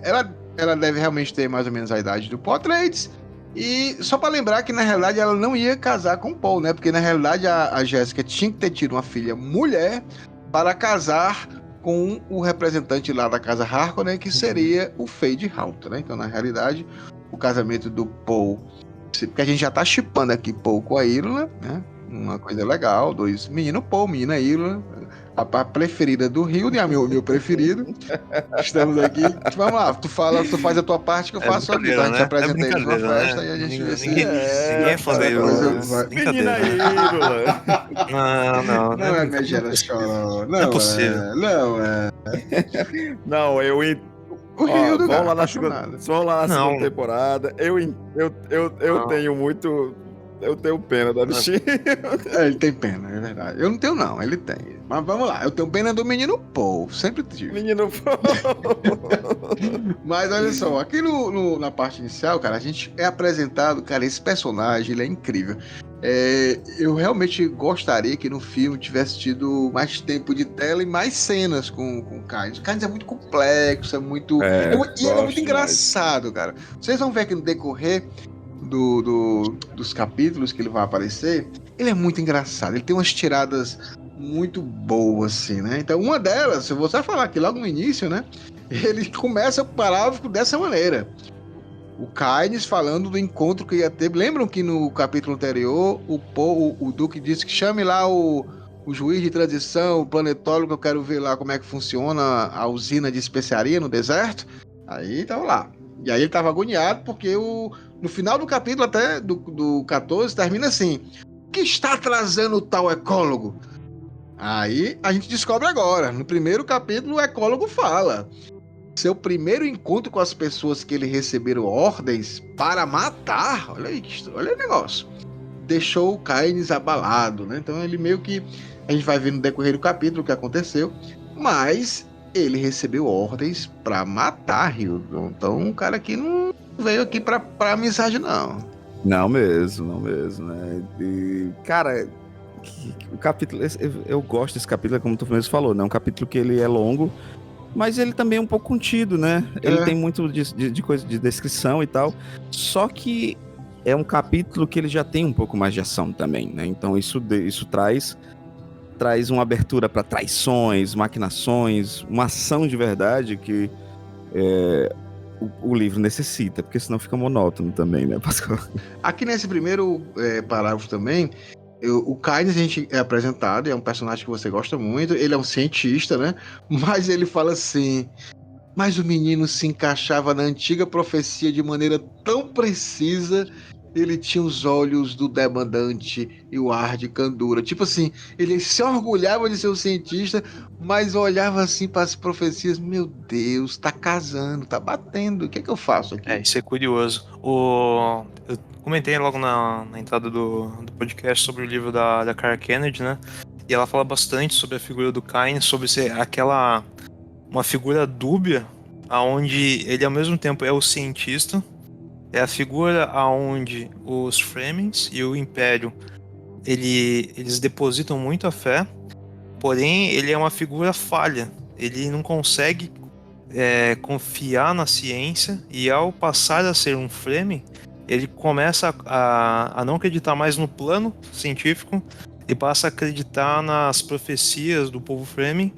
ela deve realmente ter mais ou menos a idade do Portraits. E só pra lembrar que na realidade ela não ia casar com o Paul, né? Porque na realidade a Jéssica tinha que ter tido uma filha mulher para casar com o representante lá da casa Harkonnen, que seria o Fade Haupt, né? Então na realidade o casamento do Paul, porque a gente já tá shippando aqui Paul com a Irulan, né? Uma coisa legal, dois meninos Paul, menina Irulan, a preferida do Rio, né? Meu preferido. Estamos aqui. Vamos lá, tu faz a tua parte que eu faço a minha. A gente apresenta eles numa festa e a gente vê se... Ninguém é fã da Irulan. Menina Irulan. Não é megera chorão. Não é possível. Não, eu... O Rio do vamos lá na segunda temporada. Eu tenho muito... Eu tenho pena da bichinha. Ele tem pena, é verdade. Eu não tenho, não. Ele tem. Mas vamos lá. Eu tenho pena do menino Paul. Sempre tive. Menino Paul. Mas olha só. Aqui na parte inicial, cara, a gente é apresentado... Cara, esse personagem, ele é incrível. Eu realmente gostaria que no filme tivesse tido mais tempo de tela e mais cenas com o Kynes. O Kynes é muito complexo, é muito... e ele é muito engraçado, cara. Vocês vão ver que no decorrer... dos capítulos que ele vai aparecer, ele é muito engraçado, ele tem umas tiradas muito boas, assim, né? Então, uma delas, eu vou só falar aqui logo no início, né? Ele começa o parágrafo dessa maneira. O Kynes falando do encontro que ia ter. Lembram que no capítulo anterior, o Duque disse que chame lá o juiz de transição, o planetólogo, que eu quero ver lá como é que funciona a usina de especiaria no deserto? Aí, tava lá. E aí ele tava agoniado porque no final do capítulo, até do 14, termina assim: o que está atrasando o tal ecólogo? Aí a gente descobre agora. No primeiro capítulo, o ecólogo fala: seu primeiro encontro com as pessoas que ele receberam ordens para matar, olha o negócio, deixou o Kynes abalado, né? Então ele meio que, a gente vai ver no decorrer do capítulo o que aconteceu, mas ele recebeu ordens para matar Hildon. Então um cara aqui não veio aqui pra amizade, não. Não mesmo, né? E, cara, o capítulo, eu gosto desse capítulo, como tu mesmo falou, né? Um capítulo que ele é longo, mas ele também é um pouco contido, né? Ele tem muito de coisa de descrição e tal. Só que é um capítulo que ele já tem um pouco mais de ação também, né? Então isso traz uma abertura para traições, maquinações, uma ação de verdade que o livro necessita, porque senão fica monótono também, né, Pascoal? Aqui nesse primeiro parágrafo também, o Kynes a gente é apresentado, é um personagem que você gosta muito, ele é um cientista, né? Mas ele fala assim: mas o menino se encaixava na antiga profecia de maneira tão precisa. Ele tinha os olhos do demandante e o ar de candura. Tipo assim, ele se orgulhava de ser um cientista, mas olhava assim para as profecias. Meu Deus, tá casando, tá batendo. O que é que eu faço aqui? Isso é curioso. Eu comentei logo na entrada do podcast sobre o livro da Cara Kennedy, né? E ela fala bastante sobre a figura do Kynes, sobre ser uma figura dúbia, aonde ele ao mesmo tempo é o cientista, é a figura aonde os Fremens e o Império eles depositam muita fé, porém ele é uma figura falha. Ele não consegue confiar na ciência, e ao passar a ser um Fremen, ele começa a não acreditar mais no plano científico e passa a acreditar nas profecias do povo Fremen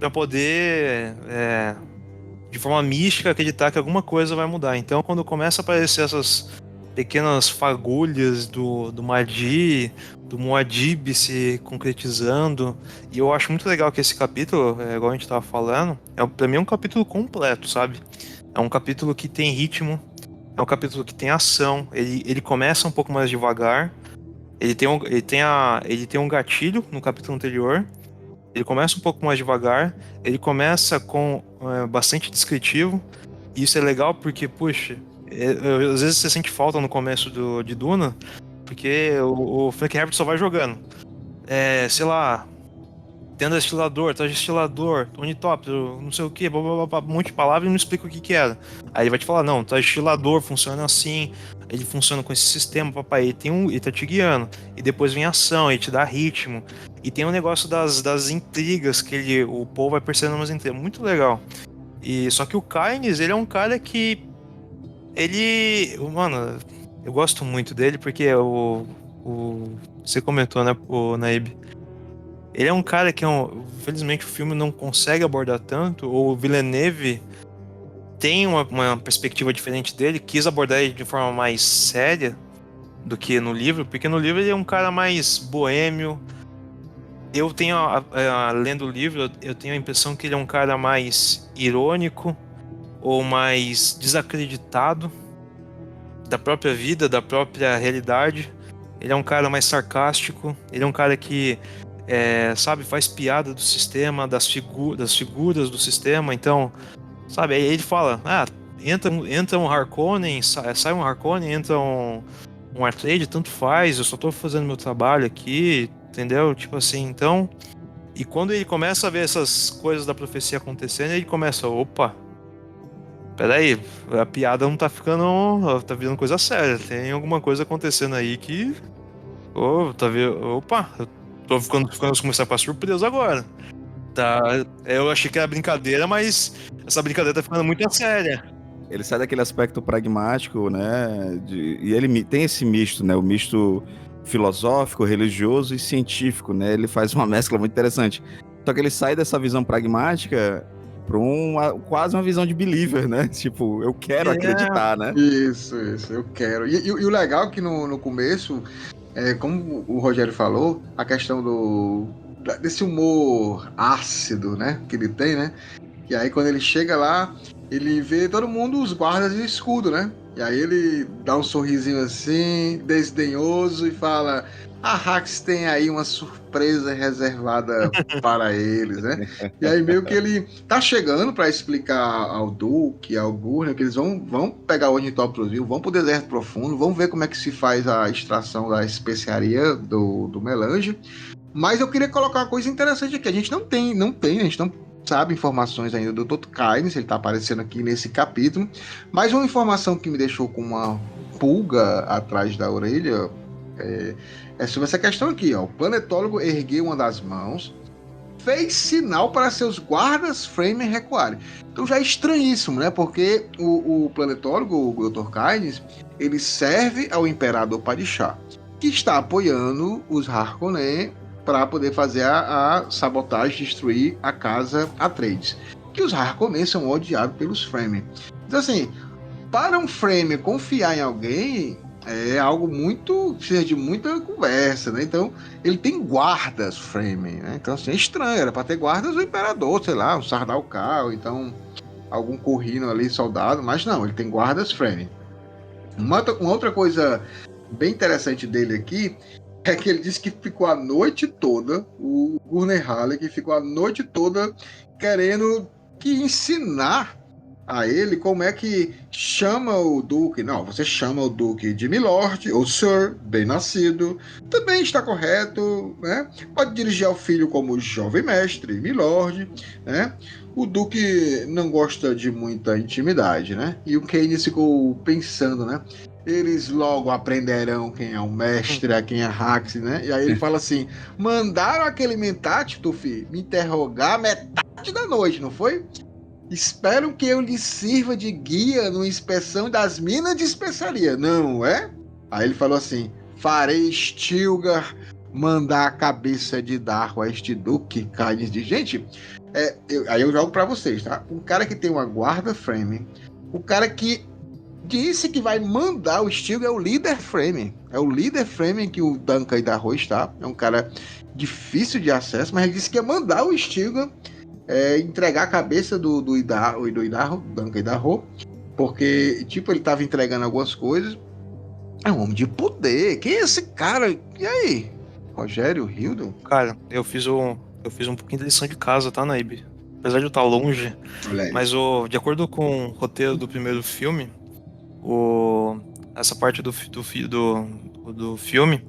para poder de forma mística acreditar que alguma coisa vai mudar. Então, quando começa a aparecer essas pequenas fagulhas do Mahdi, do Muad'Dib se concretizando, e eu acho muito legal que esse capítulo, igual a gente estava falando, pra mim é um capítulo completo, sabe? É um capítulo que tem ritmo, é um capítulo que tem ação, ele começa um pouco mais devagar, ele tem um gatilho no capítulo anterior. Ele começa um pouco mais devagar, ele começa com bastante descritivo, e isso é legal porque, puxa, às vezes você sente falta no começo de Duna, porque o Frank Herbert só vai jogando. Sei lá, tendo destilador, traje destilador, ornitóptero, não sei o que, um monte de palavras e não explica o que era. Aí ele vai te falar, não, traje destilador funciona assim, ele funciona com esse sistema, papai, ele tá te guiando. E depois vem a ação, ele te dá ritmo. E tem um negócio das intrigas que o Paul vai percebendo umas intrigas. Muito legal. Só que o Kynes, ele é um cara que... Mano, eu gosto muito dele porque você comentou, né, o Naib? Ele é um cara que, infelizmente, o filme não consegue abordar tanto. O Villeneuve tem uma perspectiva diferente dele, quis abordar ele de forma mais séria do que no livro, porque no livro ele é um cara mais boêmio. Eu tenho, lendo o livro, eu tenho a impressão que ele é um cara mais irônico ou mais desacreditado da própria vida, da própria realidade. Ele é um cara mais sarcástico, ele é um cara que sabe, faz piada do sistema, das figuras do sistema. Então, sabe, aí ele fala, entra um Harkonnen, sai um Harkonnen, entra um Atreides, tanto faz, eu só tô fazendo meu trabalho aqui, entendeu? Tipo assim, então... E quando ele começa a ver essas coisas da profecia acontecendo, ele começa, opa, peraí, a piada não tá ficando, tá virando coisa séria, tem alguma coisa acontecendo aí que... tá vendo? Opa, eu tô ficando começar pra surpresa agora. Tá, eu achei que era brincadeira, mas essa brincadeira tá ficando muito séria. Ele sai daquele aspecto pragmático, né? E ele tem esse misto, né? O misto filosófico, religioso e científico, né? Ele faz uma mescla muito interessante. Só que ele sai dessa visão pragmática para quase uma visão de believer, né? Tipo, eu quero acreditar, né? Isso, eu quero. E o legal é que no começo, como o Rogério falou, a questão desse humor ácido, né? Que ele tem, né? E aí quando ele chega lá, ele vê todo mundo, os guardas de escudo, né? E aí ele dá um sorrisinho assim, desdenhoso, e fala: a Hax tem aí uma surpresa reservada para eles, né? E aí meio que ele tá chegando para explicar ao Duke, ao Gurney, que eles vão pegar o ornitópterozinho, vão pro deserto profundo, vão ver como é que se faz a extração da especiaria do melange. Mas eu queria colocar uma coisa interessante aqui. A gente não sabe informações ainda do Dr. Kynes, ele tá aparecendo aqui nesse capítulo, mas uma informação que me deixou com uma pulga atrás da orelha É sobre essa questão aqui, ó. O planetólogo ergueu uma das mãos, fez sinal para seus guardas Fremen recuarem. Então já é estranhíssimo, né? Porque o planetólogo, o Dr. Kynes, ele serve ao Imperador Padishah, que está apoiando os Harkonnen para poder fazer a sabotagem, destruir a casa Atreides. Que os Harkonnen são odiados pelos Fremen. Então assim, para um Fremen confiar em alguém é algo muito, precisa de muita conversa, né? Então ele tem guardas Fremen, né? Então assim, é estranho, era para ter guardas do Imperador, sei lá, um Sardaukar, então algum Corrino ali, soldado, mas não, ele tem guardas Fremen. Uma outra coisa bem interessante dele aqui é que ele disse que ficou a noite toda, o Gurney Halleck ficou a noite toda querendo que ensinar a ele como é que chama o Duque. Não, você chama o Duque de Milord ou Sir, bem nascido, também está correto, né? Pode dirigir ao filho como jovem mestre, Milord, né? O Duque não gosta de muita intimidade, né? E o Kynes ficou pensando, né? Eles logo aprenderão quem é o mestre, quem é Hax, né? E aí ele fala assim: mandaram aquele mentate, Tufi, me interrogar metade da noite, não foi? Esperam que eu lhe sirva de guia numa inspeção das minas de especiaria, não é? Aí ele falou assim: farei Stilgar mandar a cabeça de Darro a este Duque. Kynes diz: gente, aí eu jogo pra vocês, tá? O cara que tem uma guarda Fremen, o cara que disse que vai mandar o Stilgar é o líder Fremen. É o líder Fremen que o Duncan e Darro está. É um cara difícil de acesso, mas ele disse que ia mandar o Stilgar entregar a cabeça do Idarro, Duncan e Darro, porque, tipo, ele tava entregando algumas coisas. É um homem de poder. Quem é esse cara? E aí? Rogério Hildon? Cara, eu fiz um pouquinho de lição de casa, tá, Naib? Apesar de eu estar longe, mas de acordo com o roteiro do primeiro filme, essa parte do filme,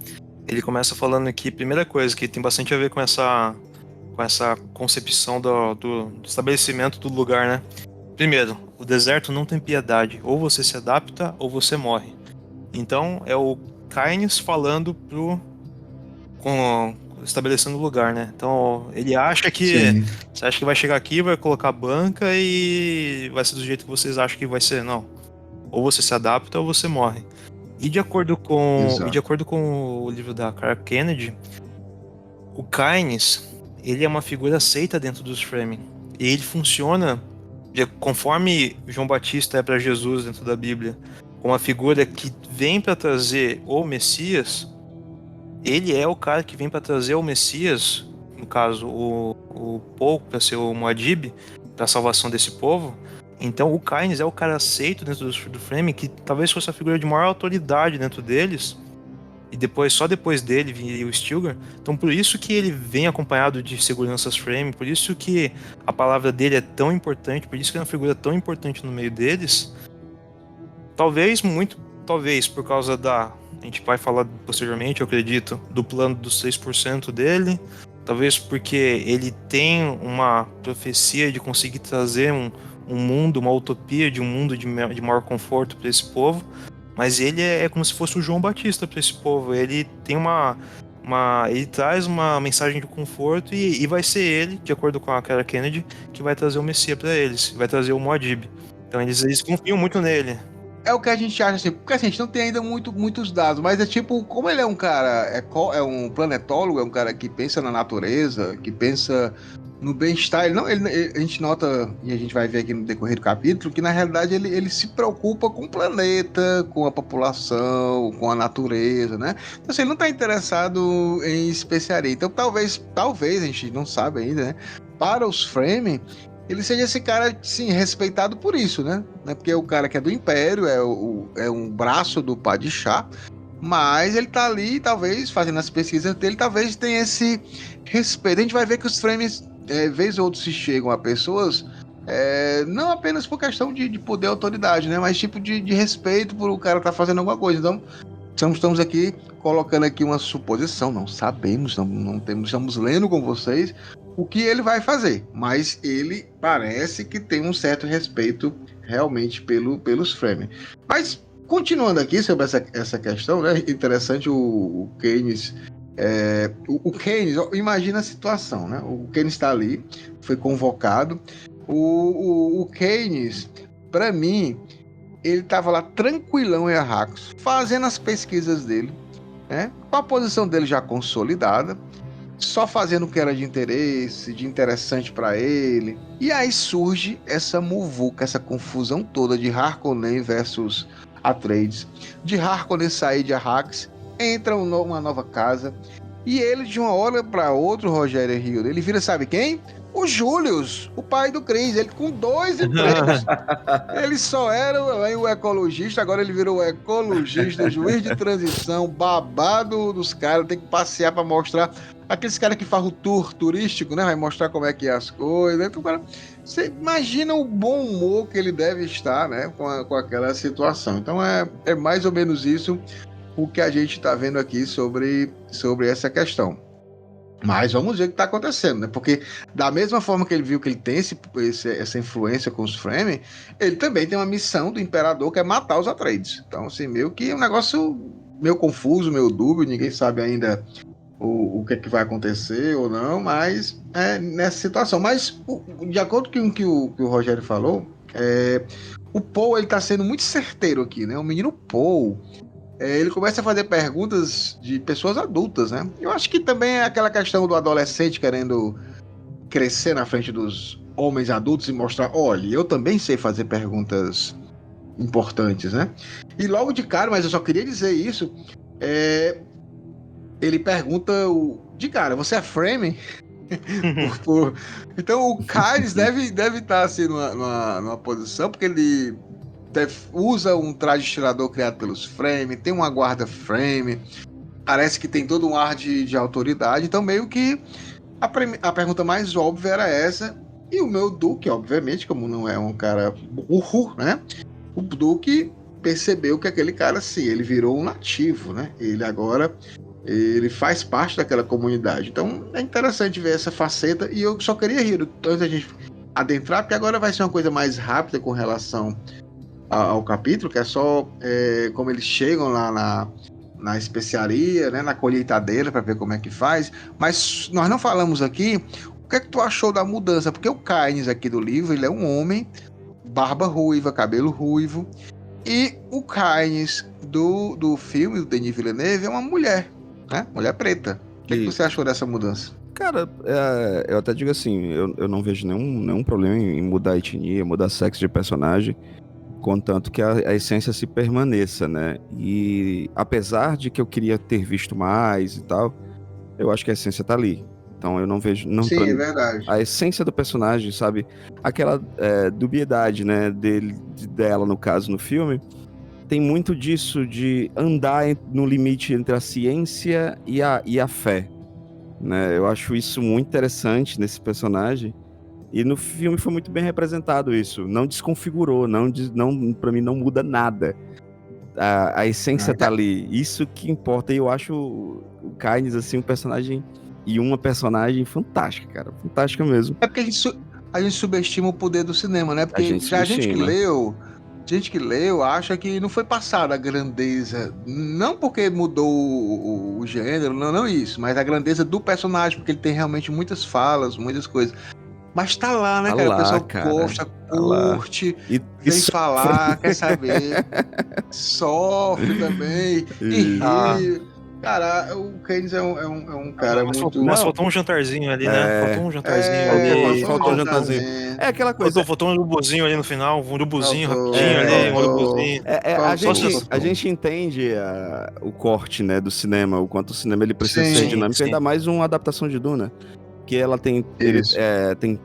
ele começa falando aqui, primeira coisa, que tem bastante a ver com essa concepção do estabelecimento do lugar, né? Primeiro, o deserto não tem piedade, ou você se adapta ou você morre. Então é o Kynes falando estabelecendo o lugar, né? Então ele acha que você acha que vai chegar aqui, vai colocar banca e vai ser do jeito que vocês acham que vai ser, não. Ou você se adapta ou você morre. E de acordo com o livro da Clara Kennedy, o Kynes, ele é uma figura aceita dentro dos Fremen. E ele funciona, conforme João Batista é para Jesus dentro da Bíblia, como uma figura que vem para trazer o Messias. Ele é o cara que vem para trazer o Messias, no caso, o povo, para ser o Muad'Dib, para a salvação desse povo. Então o Kynes é o cara aceito dentro do Fremen, que talvez fosse a figura de maior autoridade dentro deles. E só depois dele viria o Stilgar. Então por isso que ele vem acompanhado de seguranças Fremen, por isso que a palavra dele é tão importante, por isso que é uma figura tão importante no meio deles. Talvez por causa a gente vai falar posteriormente, eu acredito, do plano dos 6% dele. Talvez porque ele tem uma profecia de conseguir trazer um mundo, uma utopia de um mundo de maior conforto para esse povo. Mas ele é como se fosse o João Batista para esse povo. Ele tem ele traz uma mensagem de conforto e vai ser ele, de acordo com a Clara Kennedy, que vai trazer o Messias para eles, vai trazer o Muad'Dib. Então eles confiam muito nele. É o que a gente acha, assim, porque assim, a gente não tem ainda muitos dados, mas é tipo, como ele é um cara, é um planetólogo, é um cara que pensa na natureza, que pensa no bem-estar, a gente nota, e a gente vai ver aqui no decorrer do capítulo, que na realidade ele se preocupa com o planeta, com a população, com a natureza, né? Então assim, ele não está interessado em especiaria. Então talvez, a gente não sabe ainda, né? Para os Fremen, ele seja esse cara, sim, respeitado por isso, né? Porque é o cara que é do Império, é um braço do Padishah, mas ele tá ali, talvez, fazendo as pesquisas dele, talvez tenha esse respeito. A gente vai ver que os Fremen, vez ou outra, se chegam a pessoas, não apenas por questão de poder e autoridade, né? Mas tipo de respeito por o cara estar fazendo alguma coisa. Então, estamos aqui colocando aqui uma suposição, não sabemos, não temos, estamos lendo com vocês o que ele vai fazer, mas ele parece que tem um certo respeito realmente pelos Fremen. Mas continuando aqui sobre essa questão, né? Interessante o Keynes. O Keynes, imagina a situação, né? O Keynes está ali, foi convocado. O Keynes, para mim, ele estava lá tranquilão em Arrakis, fazendo as pesquisas dele, né? Com a posição dele já consolidada, só fazendo o que era de interesse, de interessante para ele. E aí surge essa muvuca, essa confusão toda de Harkonnen versus Atreides, de Harkonnen sair de Arrakis, entra uma nova casa, e ele de uma hora para outra, o Rogério Hill, ele vira, sabe quem? O Julius, o pai do Chris, ele com 2 empregos. Ele só era o ecologista, agora ele virou o ecologista, juiz de transição, babado dos caras, tem que passear para mostrar. Aqueles caras que fazem o tour turístico, né? Vai mostrar como é que é as coisas. Então, você imagina o bom humor que ele deve estar, né? Com aquela situação. Então, é mais ou menos isso o que a gente está vendo aqui sobre essa questão. Mas vamos ver o que está acontecendo, né? Porque da mesma forma que ele viu que ele tem essa influência com os Fremen, ele também tem uma missão do Imperador que é matar os Atreides. Então, assim, meio que é um negócio meio confuso, meio dúbio, ninguém sabe ainda o que é que vai acontecer ou não, mas é nessa situação. Mas, de acordo com o que o Rogério falou, o Paul, ele está sendo muito certeiro aqui, né? O menino Paul... ele começa a fazer perguntas de pessoas adultas, né? Eu acho que também é aquela questão do adolescente querendo crescer na frente dos homens adultos e mostrar, olha, eu também sei fazer perguntas importantes, né? E logo de cara, mas eu só queria dizer isso, ele pergunta de cara, você é Fremen? Então o Kynes deve estar assim numa posição, porque ele usa um traje estirador criado pelos Fremen, tem uma guarda Fremen, parece que tem todo um ar de autoridade, então meio que a pergunta mais óbvia era essa, e o meu Duque, obviamente, como não é um cara burro, né, o Duque percebeu que aquele cara, sim, ele virou um nativo, né, ele faz parte daquela comunidade, então é interessante ver essa faceta, e eu só queria rir, antes da gente adentrar, porque agora vai ser uma coisa mais rápida com relação ao capítulo, que é só como eles chegam lá na especiaria, né, na colheitadeira, para ver como é que faz. Mas nós não falamos aqui o que é que tu achou da mudança, porque o Kynes aqui do livro, ele é um homem, barba ruiva, cabelo ruivo, e o Kynes do filme, do Denis Villeneuve, é uma mulher, né, mulher preta. O que é que você achou dessa mudança? Cara, eu até digo assim, eu não vejo nenhum problema em mudar a etnia, mudar sexo de personagem, contanto que a essência se permaneça, né? E apesar de que eu queria ter visto mais e tal, eu acho que a essência tá ali. Então eu não vejo... Não, sim, é verdade. A essência do personagem, sabe? Aquela dubiedade, né? Dela, no caso, no filme, tem muito disso de andar no limite entre a ciência e a fé, né? Eu acho isso muito interessante nesse personagem. E no filme foi muito bem representado isso. Não desconfigurou, pra mim não muda nada. A essência tá ali. Isso que importa. E eu acho o Kynes, assim, um personagem... E uma personagem fantástica, cara. Fantástica mesmo. É porque a gente subestima o poder do cinema, né? Porque a gente que leu acha que não foi passada a grandeza. Não porque mudou o gênero, não isso. Mas a grandeza do personagem, porque ele tem realmente muitas falas, muitas coisas. Mas tá lá, né, cara? O pessoal gosta, curte, vem falar, quer saber, sofre também, e ri. Cara, o Kynes é um cara muito... Mas faltou um jantarzinho ali, né? Faltou um jantarzinho ali. Faltou um jantarzinho. É aquela coisa... Faltou um urubuzinho ali no final, um urubuzinho rapidinho ali, um urubuzinho. A gente entende o corte, né, do cinema, o quanto o cinema ele precisa ser dinâmico, ainda mais uma adaptação de Duna. Que ela tem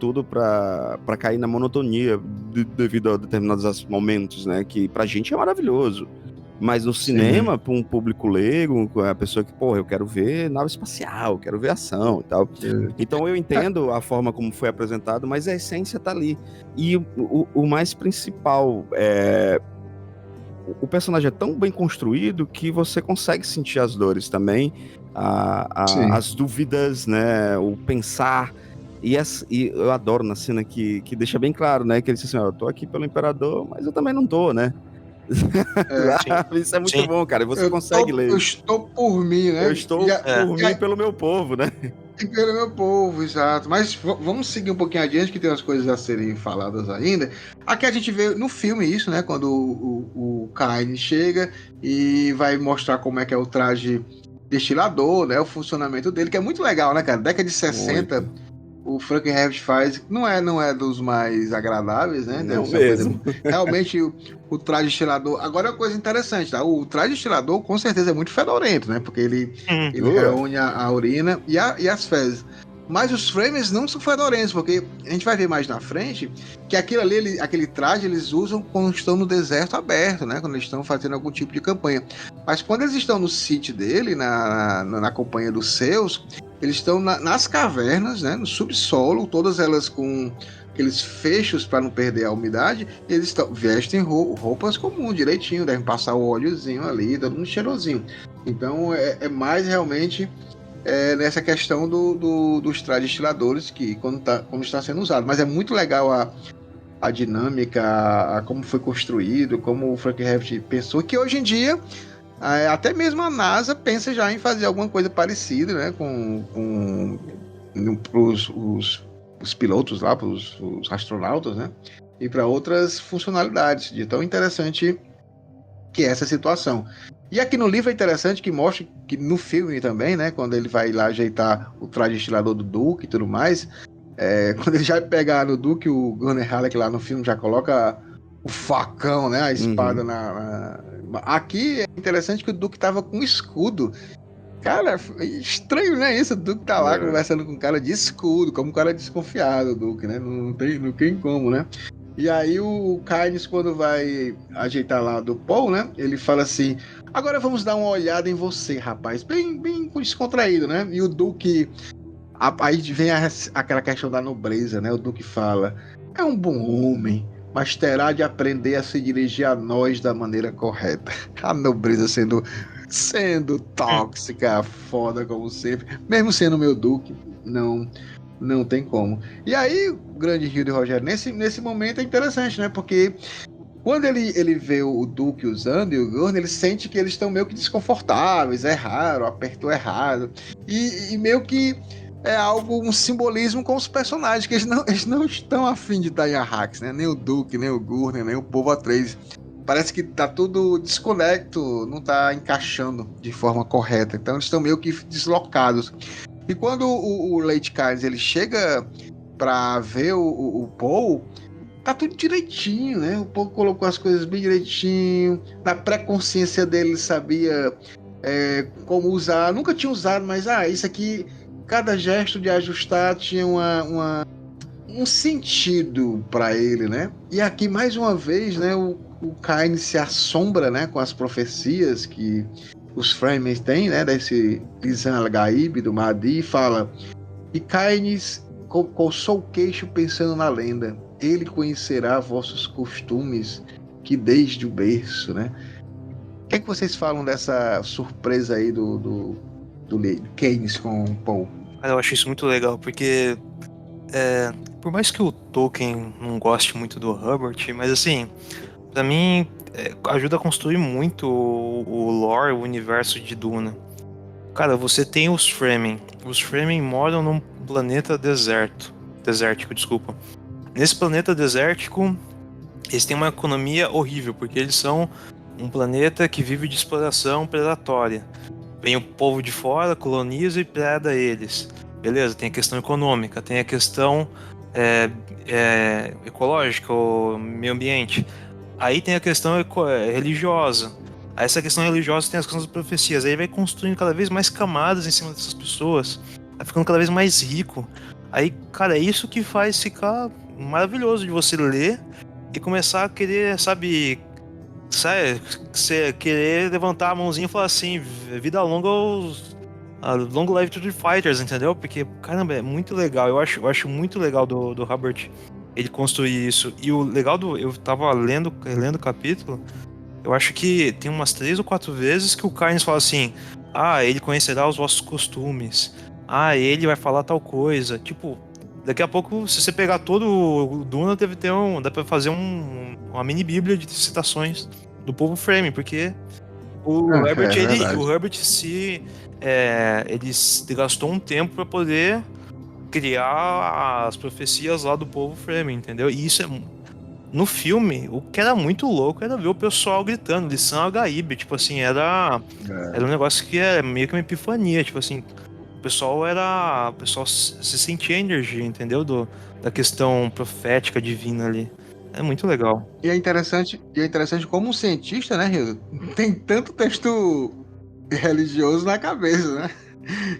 tudo pra cair na monotonia devido a determinados momentos, né? Que pra gente é maravilhoso. Mas no cinema, pra um público leigo, a pessoa que, eu quero ver nave espacial, quero ver ação e tal. Então eu entendo a forma como foi apresentado, mas a essência tá ali. E o mais principal o personagem é tão bem construído que você consegue sentir as dores também. As dúvidas, né, o pensar, e eu adoro na cena que deixa bem claro, né, que ele diz assim, eu tô aqui pelo Imperador, mas eu também não tô, né, Isso é muito Sim. bom, cara. Você consegue ler. Eu estou por mim, né? Eu estou por mim e pelo meu povo, né? E pelo meu povo, exato. Mas vamos seguir um pouquinho adiante, que tem umas coisas a serem faladas ainda. Aqui a gente vê no filme isso, né? Quando o Kaine chega e vai mostrar como é que é o traje destilador, né? O funcionamento dele, que é muito legal, né, cara? Década de 60, o Frank Herbert faz, não é dos mais agradáveis, né? Não Essa mesmo. realmente o traje destilador. Agora é uma coisa interessante, tá? O traje destilador com certeza é muito fedorento, né? Porque ele reúne a urina e as fezes. Mas os frames não são fedorentos, porque a gente vai ver mais na frente que aquilo ali, aquele traje, eles usam quando estão no deserto aberto, né? Quando eles estão fazendo algum tipo de campanha. Mas quando eles estão no sítio dele, na companhia dos seus, eles estão nas cavernas, né? No subsolo, todas elas com aqueles fechos para não perder a umidade, e eles vestem roupas comuns, direitinho, devem passar o óleozinho ali, dando um cheirosinho. Então é mais realmente nessa questão dos trajes destiladores, que como está sendo usado. Mas é muito legal a dinâmica, como foi construído, como o Frank Herbert pensou, que hoje em dia até mesmo a NASA pensa já em fazer alguma coisa parecida, né, para os pilotos lá, para os astronautas, né, e para outras funcionalidades, de tão interessante que é essa situação. E aqui no livro é interessante que mostra que no filme também, né, quando ele vai lá ajeitar o traje destilador do Duke e tudo mais, quando ele já pegar no Duke, o Gunnar Halleck lá no filme já coloca o facão, né, a espada Aqui é interessante que o Duke tava com escudo. Cara, estranho, né, isso? O Duke tá lá conversando com um cara de escudo, como um cara desconfiado, o Duke, né, não tem como, né. E aí o Kynes, quando vai ajeitar lá do Paul, né? Ele fala assim, agora vamos dar uma olhada em você, rapaz. Bem descontraído, né? E o Duke... Aí vem aquela questão da nobreza, né? O Duke fala, é um bom homem, mas terá de aprender a se dirigir a nós da maneira correta. A nobreza sendo tóxica, foda como sempre. Mesmo sendo meu Duke, não tem como. E aí, o grande Rio de Rogério, nesse momento é interessante, né? Porque quando ele vê o Duke usando e o Gurney, ele sente que eles estão meio que desconfortáveis, erraram, apertou errado. E meio que é um simbolismo com os personagens, que eles não estão afim de estar em Arrax, né? Nem o Duke, nem o Gurney, nem o povo A3. Parece que tá tudo desconecto, não tá encaixando de forma correta. Então eles estão meio que deslocados. E quando o Late Kynes ele chega pra ver o Paul, tá tudo direitinho, né? O Paul colocou as coisas bem direitinho. Na pré-consciência dele, ele sabia como usar. Nunca tinha usado, mas isso aqui, cada gesto de ajustar tinha um sentido para ele, né? E aqui, mais uma vez, né? O Kynes se assombra, né? Com as profecias que os Fremen têm, né, desse Lisan Al-Gaib, do Mahdi, e fala, e Kynes coçou o queixo pensando na lenda, ele conhecerá vossos costumes que desde o berço, né? O que é que vocês falam dessa surpresa aí do Kynes com o Paul? Eu acho isso muito legal, porque por mais que o Tolkien não goste muito do Hubbard, mas assim, pra mim ajuda a construir muito o lore, o universo de Duna. Cara, você tem os Fremen. Os Fremen moram num planeta desértico, desculpa. Nesse planeta desértico, eles têm uma economia horrível, porque eles são um planeta que vive de exploração predatória. Vem o povo de fora, coloniza e preda eles. Beleza, tem a questão econômica, tem a questão ecológica, o meio ambiente. Aí tem a questão religiosa. Aí essa questão religiosa tem as questões das profecias. Aí vai construindo cada vez mais camadas em cima dessas pessoas. Vai ficando cada vez mais rico. Aí, cara, é isso que faz ficar maravilhoso de você ler e começar a querer, sabe, você querer levantar a mãozinha e falar assim, vida longa long life to the fighters, entendeu? Porque, caramba, é muito legal. Eu acho muito legal do Hubbard ele construir isso. E o legal eu tava relendo o capítulo, eu acho que tem umas 3 ou 4 vezes que o Kynes fala assim, ele conhecerá os vossos costumes, ele vai falar tal coisa. Tipo, daqui a pouco, se você pegar todo o Duna, dá pra fazer uma mini bíblia de citações do povo Fremen, porque o É Herbert, verdade. o Herbert ele gastou um tempo para poder criar as profecias lá do povo Fremen, entendeu? E isso no filme, o que era muito louco era ver o pessoal gritando, lição Agaíbe, tipo assim, era um negócio que é meio que uma epifania, tipo assim, o pessoal se sentia a energia, entendeu? Da questão profética divina ali. É muito legal. E é interessante como um cientista, né, Rio? Tem tanto texto religioso na cabeça, né?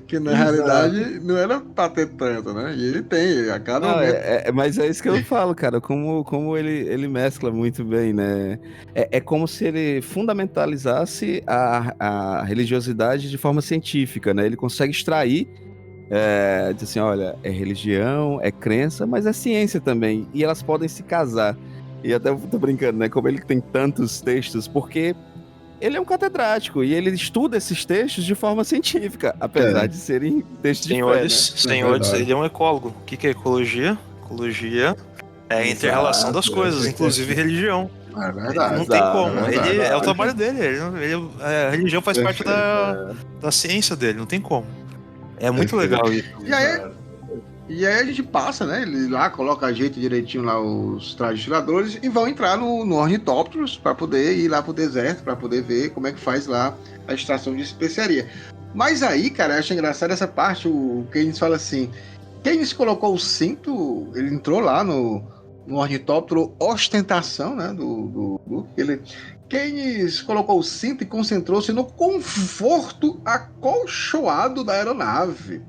Que na realidade não era pra ter tanto, né? E ele tem, a cada Não, momento. mas é isso que eu falo, cara. Como ele mescla muito bem, né? É como se ele fundamentalizasse a religiosidade de forma científica, né? Ele consegue extrair, diz assim, olha, é religião, é crença, mas é ciência também. E elas podem se casar. E até eu tô brincando, né? Como ele tem tantos textos, porque ele é um catedrático e ele estuda esses textos de forma científica, apesar de serem textos de fé, né? Senhores, ele é um ecólogo. O que é ecologia? Ecologia é a inter-relação das coisas, inclusive religião. É verdade. Não tem como. é verdade. Ele é o trabalho dele. A religião faz parte da ciência dele, não tem como. É muito legal isso. E aí a gente passa, né? Ele lá coloca a gente direitinho lá os trajes tiradores e vão entrar no ornitópteros para poder ir lá pro deserto, para poder ver como é que faz lá a extração de especiaria. Mas aí, cara, eu acho engraçado essa parte, o Keynes fala assim, Keynes colocou o cinto, ele entrou lá no ornitóptero ostentação, né? Keynes colocou o cinto e concentrou-se no conforto acolchoado da aeronave.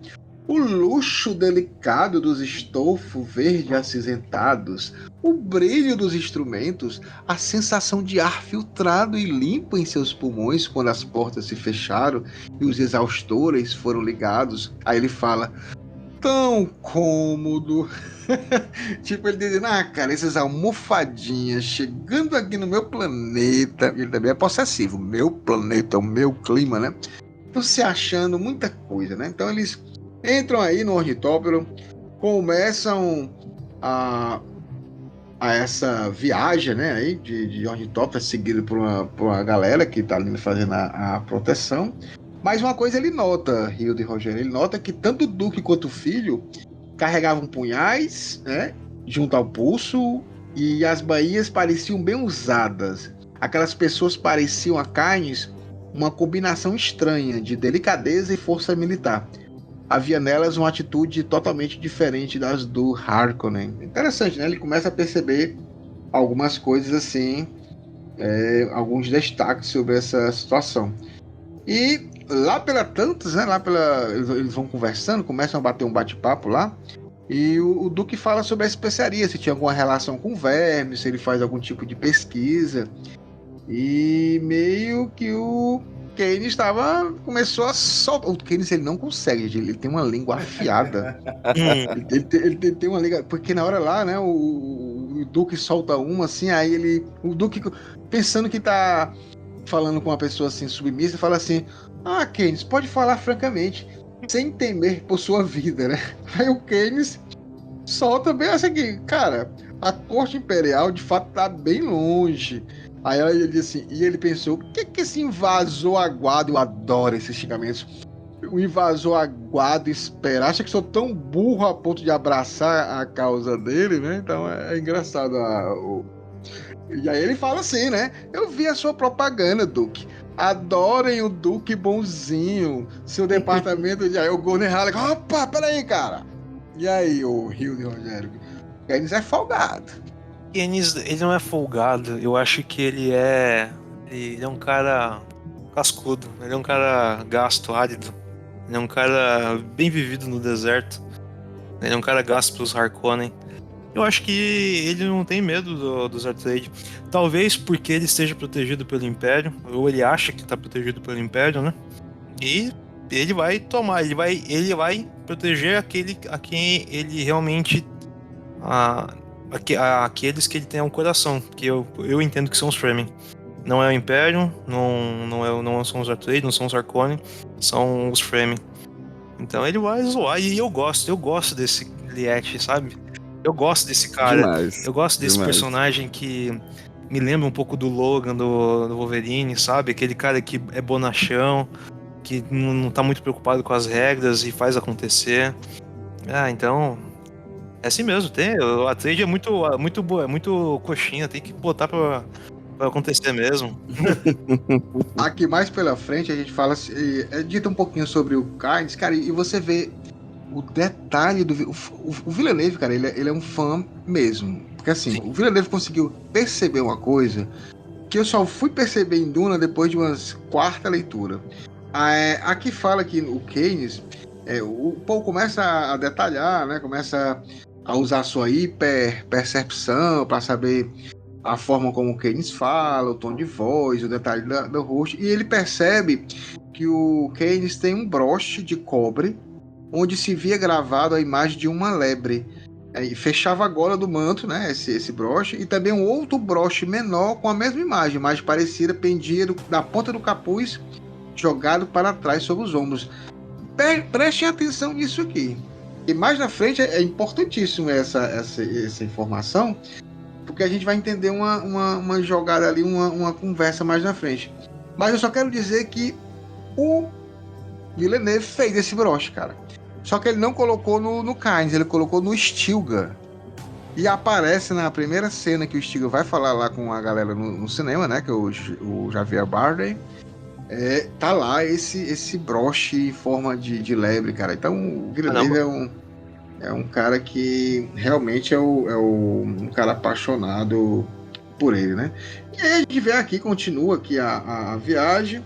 O luxo delicado dos estofos verde acinzentados, o brilho dos instrumentos, a sensação de ar filtrado e limpo em seus pulmões quando as portas se fecharam e os exaustores foram ligados. Aí ele fala, tão cômodo. Tipo, ele dizendo, cara, essas almofadinhas chegando aqui no meu planeta. Ele também é possessivo, meu planeta, o meu clima, né? Então se achando muita coisa, né? Então eles entram aí no ornitóptero, começam a essa viagem, né, aí de ornitóptero, seguido por uma galera que tá ali fazendo a proteção. Mas uma coisa ele nota, Hildo e Rogério, ele nota que tanto o Duque quanto o filho carregavam punhais, né, junto ao pulso, e as bainhas pareciam bem usadas. Aquelas pessoas pareciam a Keynes uma combinação estranha de delicadeza e força militar. Havia nelas uma atitude totalmente diferente das do Harkonnen. Interessante, né? Ele começa a perceber algumas coisas assim, alguns destaques sobre essa situação. E lá pela tantas, né? Eles vão conversando, começam a bater um bate-papo lá. E o Duque fala sobre a especiaria, se tinha alguma relação com vermes, se ele faz algum tipo de pesquisa. E meio que o Keynes começou a soltar. O Keynes ele não consegue, ele tem uma língua afiada. ele tem uma língua. Porque na hora lá, né, o Duque solta uma assim, aí o Duque, pensando que tá falando com uma pessoa assim submissa, fala assim: Keynes, pode falar francamente, sem temer por sua vida, né? Aí o Keynes solta bem assim aqui, cara, a corte imperial de fato tá bem longe. Aí ele disse assim, e ele pensou, o que esse invasor aguado, eu adoro esses xingamentos, o invasor aguado espera, acha que sou tão burro a ponto de abraçar a causa dele, né? Então é engraçado. E aí ele fala assim, né? Eu vi a sua propaganda, Duque. Adorem o Duque bonzinho, seu departamento de... Aí o Gordon Hall, opa, peraí, cara. E aí, o Rio de Rogério? Keynes é folgado. Keynes, ele não é folgado, eu acho que ele é um cara cascudo, ele é um cara gasto, árido, ele é um cara bem vivido no deserto, ele é um cara gasto pros Harkonnen. Eu acho que ele não tem medo dos Atreides, talvez porque ele esteja protegido pelo Império, ou ele acha que está protegido pelo Império, né? E ele vai tomar, ele vai proteger a quem ele realmente... aqueles que ele tem um coração, que eu entendo que são os Fremen. Não é o Império, não são os Atreides, não são os Harkonnen, são os Fremen. Então ele vai zoar, e eu gosto desse Liet, sabe? Eu gosto desse cara, Demais, eu gosto desse demais. personagem que Me lembra um pouco do Logan, do Wolverine, sabe? Aquele cara que é bonachão, que não tá muito preocupado com as regras e faz acontecer. Então... É assim mesmo, a trade é muito boa, é muito coxinha, tem que botar pra acontecer mesmo. Aqui mais pela frente a gente fala, dita um pouquinho sobre o Kynes, cara, e você vê o detalhe do... O Villeneuve, cara, ele é um fã mesmo. Porque assim, Sim. o Villeneuve conseguiu perceber uma coisa que eu só fui perceber em Duna depois de umas quarta leitura. Aqui fala que o Kynes, o Paul começa a detalhar, né? Começa a usar a sua hiper-percepção para saber a forma como o Kynes fala, o tom de voz, o detalhe do rosto, e ele percebe que o Kynes tem um broche de cobre onde se via gravado a imagem de uma lebre. E fechava a gola do manto, né? Esse broche, e também um outro broche menor com a mesma imagem parecida, pendia da ponta do capuz, jogado para trás sobre os ombros. Prestem atenção nisso aqui. E mais na frente é importantíssimo essa informação, porque a gente vai entender uma jogada ali, uma conversa mais na frente. Mas eu só quero dizer que o Villeneuve fez esse broche, cara. Só que ele não colocou no Kynes, ele colocou no Stilgar. E aparece na primeira cena que o Stilgar vai falar lá com a galera no cinema, né? Que é o Javier Bardem. Tá lá esse broche em forma de lebre, cara. Então o Villeneuve é um cara que realmente é um cara apaixonado por ele, né? E aí a gente vê aqui, continua aqui a viagem,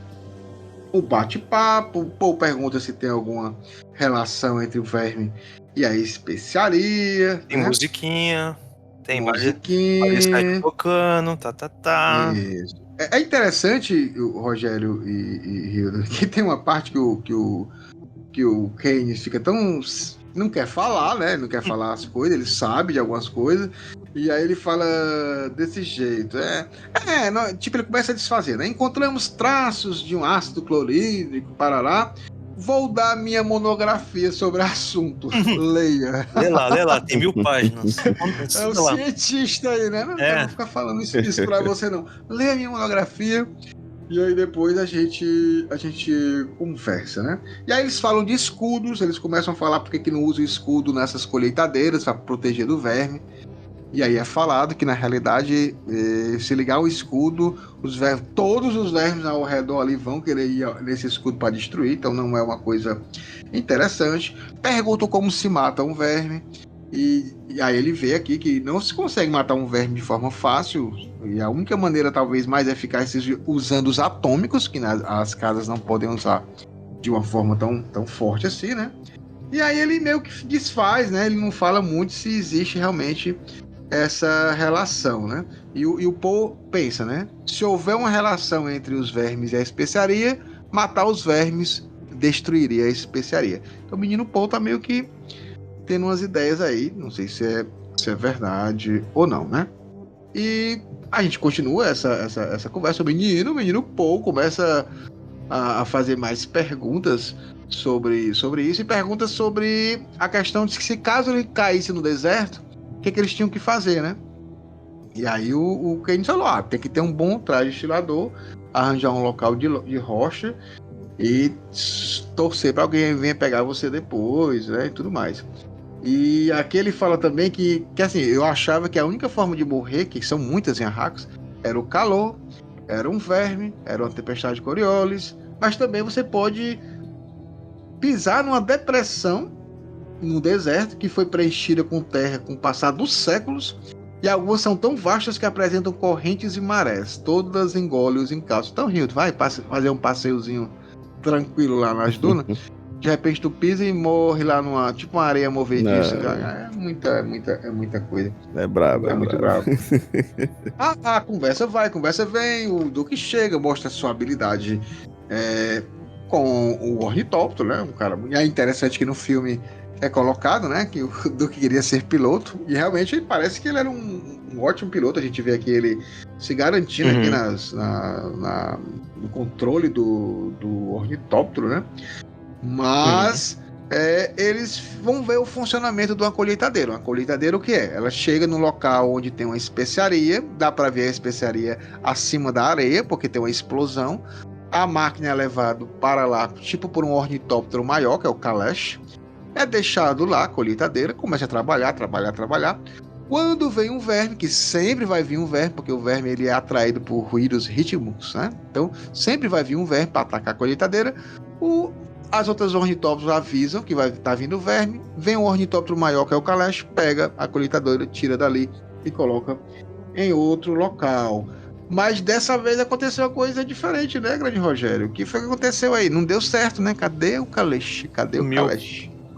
o bate-papo, o Paul pergunta se tem alguma relação entre o verme e a especiaria. Tem né? musiquinha, tem musiquinha. Skype tocando, tá. Isso. É interessante, Rogério e Hilda, que tem uma parte que o Kynes fica tão... Não quer falar, né? Não quer falar as coisas, ele sabe de algumas coisas. E aí ele fala desse jeito. Tipo, ele começa a desfazer, né? Encontramos traços de um ácido clorídrico, parará. Vou dar minha monografia sobre o assunto. Leia. Lê lá, tem 1000 páginas. É o cientista aí, né? Não vou ficar falando isso pra você, não. Leia a minha monografia. E aí depois a gente conversa, né? E aí eles falam de escudos, eles começam a falar porque que não usa o escudo nessas colheitadeiras para proteger do verme. E aí é falado que na realidade, se ligar o escudo, todos os vermes ao redor ali vão querer ir nesse escudo para destruir, então não é uma coisa interessante. Perguntam como se mata um verme. E aí ele vê aqui que não se consegue matar um verme de forma fácil, e a única maneira talvez mais eficaz é usando os atômicos, que as casas não podem usar de uma forma tão forte assim, né? E aí ele meio que desfaz, né? Ele não fala muito se existe realmente essa relação, né? E o Paul pensa, né? Se houver uma relação entre os vermes e a especiaria, matar os vermes destruiria a especiaria. Então o menino Paul tá meio que tendo umas ideias aí, não sei se é verdade ou não, né? E a gente continua essa conversa. O menino Paul começa a fazer mais perguntas sobre isso, e pergunta sobre a questão de que se caso ele caísse no deserto, o que eles tinham que fazer, né? E aí o Kynes falou, tem que ter um bom traje estilador, arranjar um local de rocha e torcer para alguém venha pegar você depois, né, e tudo mais. E aqui ele fala também que assim, eu achava que a única forma de morrer, que são muitas em Arrakis, era o calor, era um verme, era uma tempestade de Coriolis, mas também você pode pisar numa depressão no deserto que foi preenchida com terra com o passar dos séculos, e algumas são tão vastas que apresentam correntes e marés, todas engolem os encalços. Então, Hilton, vai fazer um passeiozinho tranquilo lá nas dunas. De repente tu pisa e morre lá numa, tipo uma areia movediça. É muita coisa. É brabo. É muito brabo. A conversa vai, conversa vem, o Duque chega, mostra sua habilidade com o ornitóptero, né? Um cara, e é interessante que no filme é colocado, né? Que o Duque queria ser piloto, e realmente parece que ele era um ótimo piloto. A gente vê aqui ele se garantindo aqui no controle do ornitóptero, né? Mas eles vão ver o funcionamento de uma colheitadeira. Uma colheitadeira o que é? Ela chega no local onde tem uma especiaria, dá para ver a especiaria acima da areia, porque tem uma explosão. A máquina é levada para lá, tipo por um ornitóptero maior, que é o Kalash. É deixado lá a colheitadeira, começa a trabalhar. Quando vem um verme, que sempre vai vir um verme, porque o verme ele é atraído por ruídos rítmicos, né? Então sempre vai vir um verme para atacar a colheitadeira. As outras ornitópteros avisam que vai estar vindo o verme. Vem um ornitóptero maior, que é o Kalash, pega a colheitadora, tira dali e coloca em outro local. Mas dessa vez aconteceu uma coisa diferente, né, grande Rogério? O que foi que aconteceu aí? Não deu certo, né? Cadê o Kalash? O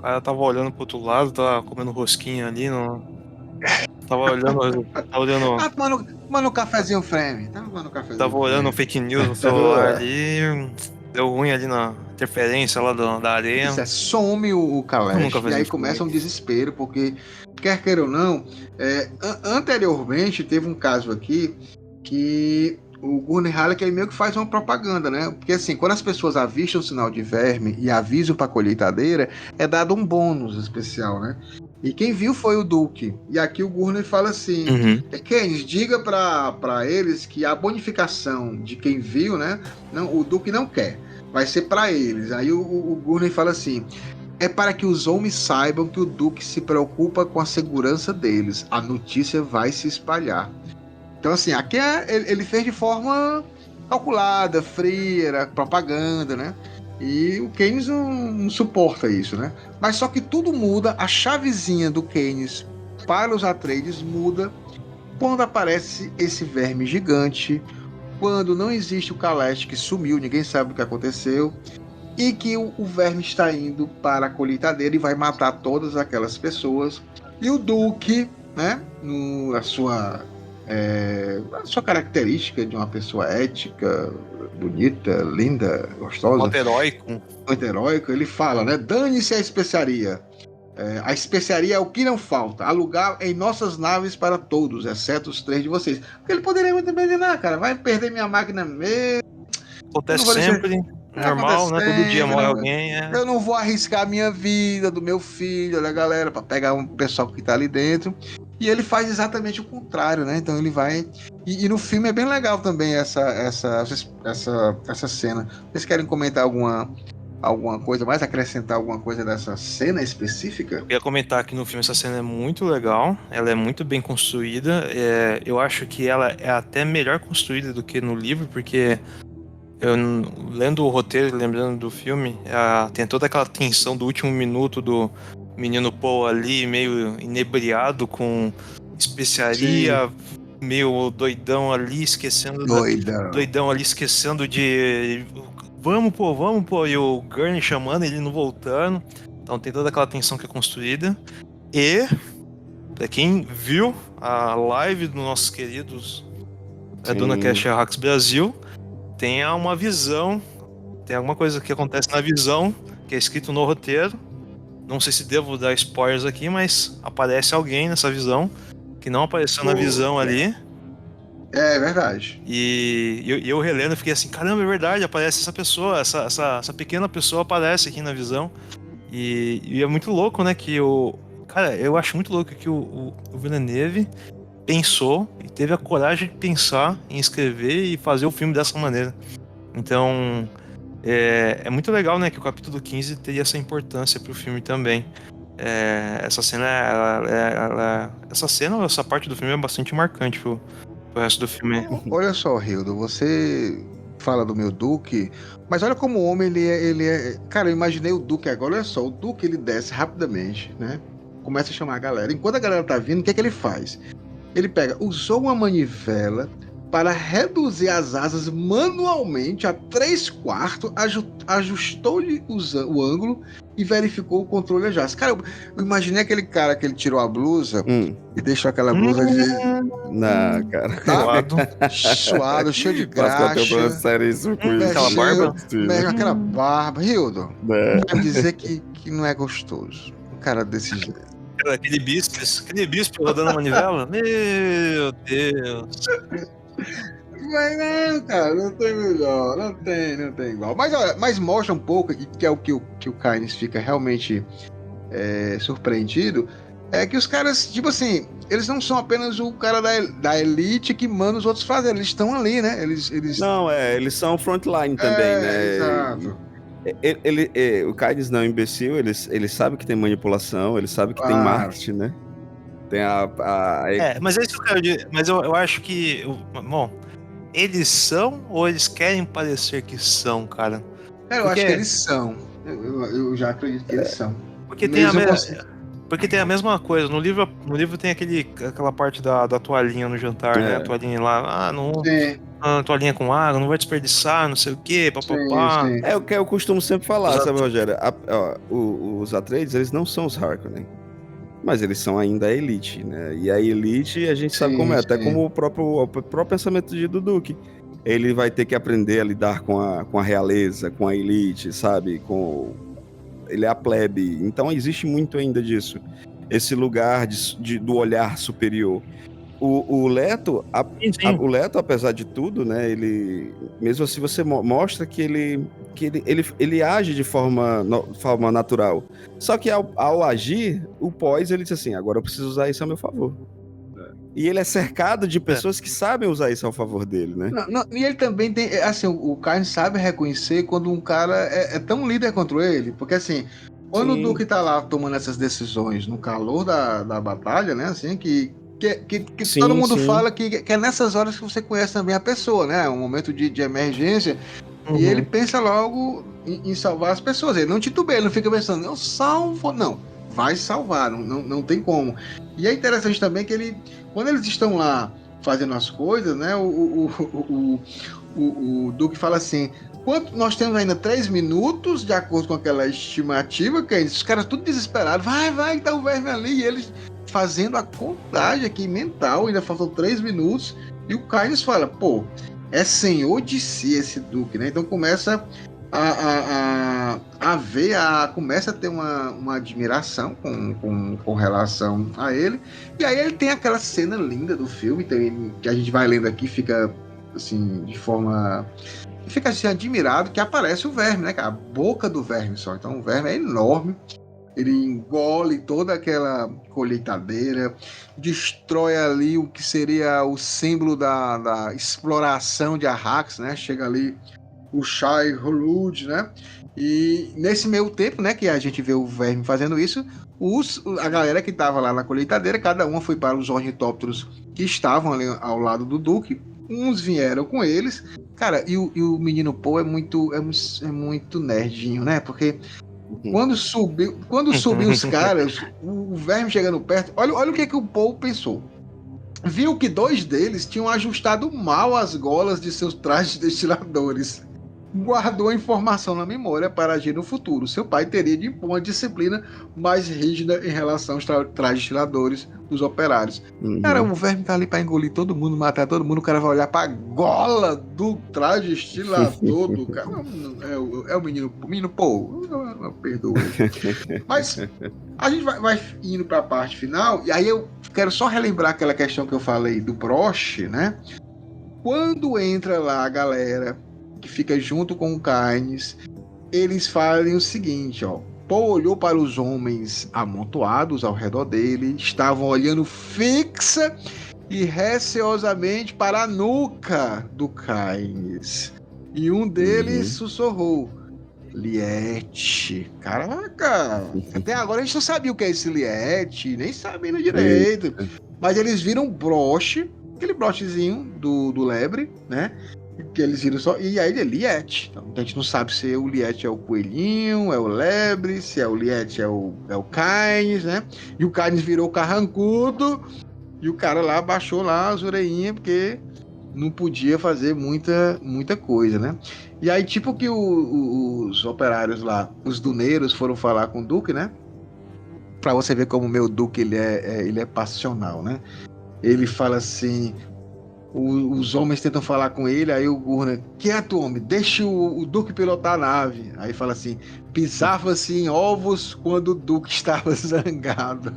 cara tava olhando pro outro lado, tava comendo rosquinha ali, tava olhando. Ah, tomando um cafezinho frame. Tava olhando fake news no celular ali. Deu ruim ali na interferência lá da areia. Isso some o Kalash, e aí começa um desespero, porque, quer queira ou não, anteriormente teve um caso aqui que o Gurney Halleck meio que faz uma propaganda, né? Porque assim, quando as pessoas avistam o sinal de verme e avisam para a colheitadeira, é dado um bônus especial, né? E quem viu foi o Duke. E aqui o Gurney fala assim: Keynes, diga para eles que a bonificação de quem viu, né? Não, o Duke não quer. Vai ser para eles. Aí o Gurney fala assim: é para que os homens saibam que o Duke se preocupa com a segurança deles. A notícia vai se espalhar. Então, assim, aqui ele fez de forma calculada, fria, era propaganda, né? E o Keynes não suporta isso, né? Mas só que tudo muda, a chavezinha do Keynes para os Atreides muda quando aparece esse verme gigante, quando não existe o Kalash, que sumiu, ninguém sabe o que aconteceu, e que o verme está indo para a colheitadeira e vai matar todas aquelas pessoas. E o Duke, né, a sua característica de uma pessoa ética, bonita, linda, gostosa, muito heróico, ele fala, né, dane-se a especiaria. A especiaria é o que não falta, alugar em nossas naves para todos, exceto os 3 de vocês. Porque ele poderia muito bem dizer, cara, vai perder minha máquina mesmo. Acontece sempre, normal, né? Todo dia morre alguém. Eu não vou arriscar a minha vida, do meu filho, olha, galera, para pegar um pessoal que tá ali dentro. E ele faz exatamente o contrário, né? Então ele vai... E no filme é bem legal também essa cena. Vocês querem comentar alguma coisa mais? Acrescentar alguma coisa dessa cena específica? Eu ia comentar que no filme essa cena é muito legal. Ela é muito bem construída. Eu acho que ela é até melhor construída do que no livro, porque... eu, lendo o roteiro e lembrando do filme, tem toda aquela tensão do último minuto do menino Paul ali, meio inebriado com especiaria, meio doidão ali, esquecendo de vamos pô, e o Gurney chamando, ele não voltando. Então tem toda aquela tensão que é construída. E pra quem viu a live dos nossos queridos DunaCast Arrax Brasil, tem uma visão, tem alguma coisa que acontece na visão, que é escrito no roteiro. Não sei se devo dar spoilers aqui, mas aparece alguém nessa visão, que não apareceu na visão ali. É verdade. E eu relendo, fiquei assim, caramba, é verdade, aparece essa pessoa, essa pequena pessoa aparece aqui na visão. E é muito louco, né, que cara, eu acho muito louco que o Villeneuve pensou e teve a coragem de pensar em escrever e fazer o filme dessa maneira. Então, é muito legal, né, que o capítulo 15 teria essa importância pro filme também. Essa cena, essa parte do filme é bastante marcante pro resto do filme. Olha só, Hildo, você fala do meu Duque, mas olha como o homem, ele é... Cara, eu imaginei o Duque agora, olha só, o Duque ele desce rapidamente, né, começa a chamar a galera. Enquanto a galera tá vindo, o que é que ele faz? Ele usou uma manivela para reduzir as asas manualmente a 3/4, ajustou-lhe o ângulo e verificou o controle de asas. Cara, eu imaginei aquele cara que ele tirou a blusa e deixou aquela blusa de... Não, cara. Suado, cheio de graxa. Aquela barba? Aquela barba. Hildo, vai dizer que não é gostoso. Um cara desse jeito. Aquele bispo rodando a manivela? Meu Deus! Não, cara, não tem melhor, não tem igual. Mas olha, mas mostra um pouco, que é o que o Kynes fica realmente surpreendido, é que os caras, tipo assim, eles não são apenas o cara da elite que manda os outros fazer, eles estão ali, né? Eles... Não, eles são frontline também, né? Exato. O Kynes não é um imbecil, ele sabe que tem manipulação, ele sabe que tem marketing, né? Tem mas é isso que eu quero dizer. Mas eu acho que. Bom, eles são ou eles querem parecer que são, cara? Cara, eu acho que eles são. Eu já acredito que eles são. Porque tem a mesma coisa. No livro tem aquela parte da toalhinha no jantar, né? A toalhinha lá. Toalhinha com água, não vai desperdiçar, não sei o quê, papapá. É o que eu costumo sempre falar, sabe, Rogério? Os Atreides, eles não são os Harkonnen. Mas eles são ainda a elite, né? E a elite, a gente sabe como é, até como o próprio pensamento de Duduque. Ele vai ter que aprender a lidar com a realeza, com a elite, sabe? Ele é a plebe. Então existe muito ainda disso. Esse lugar do olhar superior. O Leto, o Leto, apesar de tudo, né? Ele, mesmo assim, você mostra que ele age de forma natural. Só que ao agir, o pós, ele diz assim: agora eu preciso usar isso a meu favor. E ele é cercado de pessoas que sabem usar isso ao favor dele, né? E ele também tem, assim, o Kynes sabe reconhecer quando um cara é tão líder contra ele, porque assim, quando o Duque tá lá tomando essas decisões no calor da batalha, né, assim, que todo mundo fala que é nessas horas que você conhece também a pessoa, né? Um momento de emergência. Uhum. E ele pensa logo em salvar as pessoas. Ele não titubeia, ele não fica pensando, eu salvo. Não, vai salvar, não tem como. E é interessante também que quando eles estão lá fazendo as coisas, né? O Duque fala assim: nós temos ainda 3 minutos, de acordo com aquela estimativa, que os caras tudo desesperados. Vai, tá o verme ali. E eles fazendo a contagem aqui mental, ainda faltam 3 minutos, e o Kynes fala, é senhor de si esse Duque, né? Então começa a ver, começa a ter uma admiração com relação a ele, e aí ele tem aquela cena linda do filme, que a gente vai lendo aqui, fica assim, de forma... Fica assim, admirado, que aparece o verme, né? A boca do verme só, então o verme é enorme. Ele engole toda aquela colheitadeira, destrói ali o que seria o símbolo da exploração de Arrax, né? Chega ali o Shai Hulud, né? E nesse meio tempo, né, que a gente vê o verme fazendo isso, a galera que estava lá na colheitadeira, cada uma foi para os ornitópteros que estavam ali ao lado do Duque. Uns vieram com eles. Cara, e o menino Poe é muito nerdinho, né? Porque quando subiu os caras, o verme chegando perto, olha o que o Paul pensou. Viu que 2 deles tinham ajustado mal as golas de seus trajes destiladores. Guardou a informação na memória para agir no futuro. Seu pai teria de impor uma disciplina mais rígida em relação aos trajes destiladores dos operários. Cara, o verme tá ali para engolir todo mundo, matar todo mundo, o cara vai olhar para a gola do traje destilador do cara. É o menino Paul. Perdoa. Mas a gente vai indo para a parte final, e aí eu quero só relembrar aquela questão que eu falei do broche, né? Quando entra lá a galera que fica junto com o Kynes, eles fazem o seguinte, ó. Paul olhou para os homens amontoados ao redor dele, estavam olhando fixa e receosamente para a nuca do Kynes. E um deles sussurrou: Liette. Caraca! Até agora a gente não sabia o que é esse Liette, nem sabendo direito. Mas eles viram broche, aquele brochezinho do lebre, né? Que eles viram só. E aí ele é Liette. Então a gente não sabe se o Liette é o coelhinho, é o lebre, se é o Liette é o Kynes, né? E o Kynes virou carrancudo. E o cara lá baixou lá as orelhinhas, porque não podia fazer muita coisa, né? E aí, tipo que os operários lá, os duneiros, foram falar com o Duque, né? Pra você ver como o meu Duque ele é passional, né? Ele fala assim. Os homens tentam falar com ele, aí o Gurren, quieto, homem, deixa o Duque pilotar a nave. Aí fala assim, pisava-se em ovos quando o Duque estava zangado.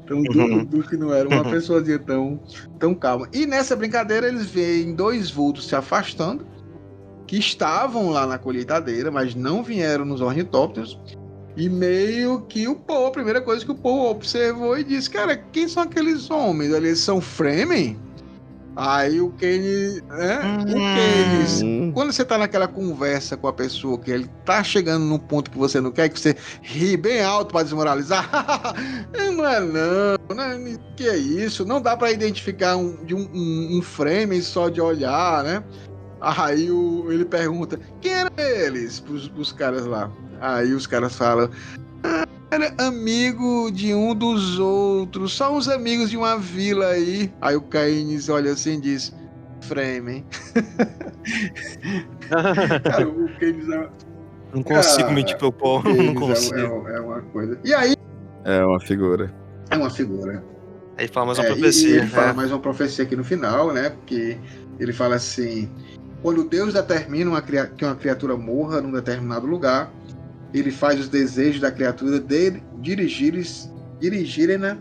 Então o Duque não era uma pessoazinha tão calma. E nessa brincadeira eles veem dois vultos se afastando, que estavam lá na colheitadeira, mas não vieram nos ornitópteros. E meio que o Poe, a primeira coisa que o Poe observou e disse, cara, quem são aqueles homens? Eles são Fremen? Aí o Kane, né? O Kane, quando você tá naquela conversa com a pessoa que ele tá chegando num ponto que você não quer, que você ri bem alto pra desmoralizar, não é não, que é isso? Não dá pra identificar um Fremen só de olhar, né? Aí ele pergunta, quem eram eles? Pros caras lá. Aí os caras falam, era amigo de um dos outros, só uns amigos de uma vila aí. Aí o Caines olha assim e diz, Fremen. Cara, o Caines não consigo mentir pro Paul, não consigo. É uma coisa. E aí... É uma figura. É uma figura. Aí fala mais uma profecia. E ele fala mais uma profecia aqui no final, né? Porque ele fala assim, quando Deus determina que uma criatura morra num determinado lugar, ele faz os desejos da criatura dele dirigirem-na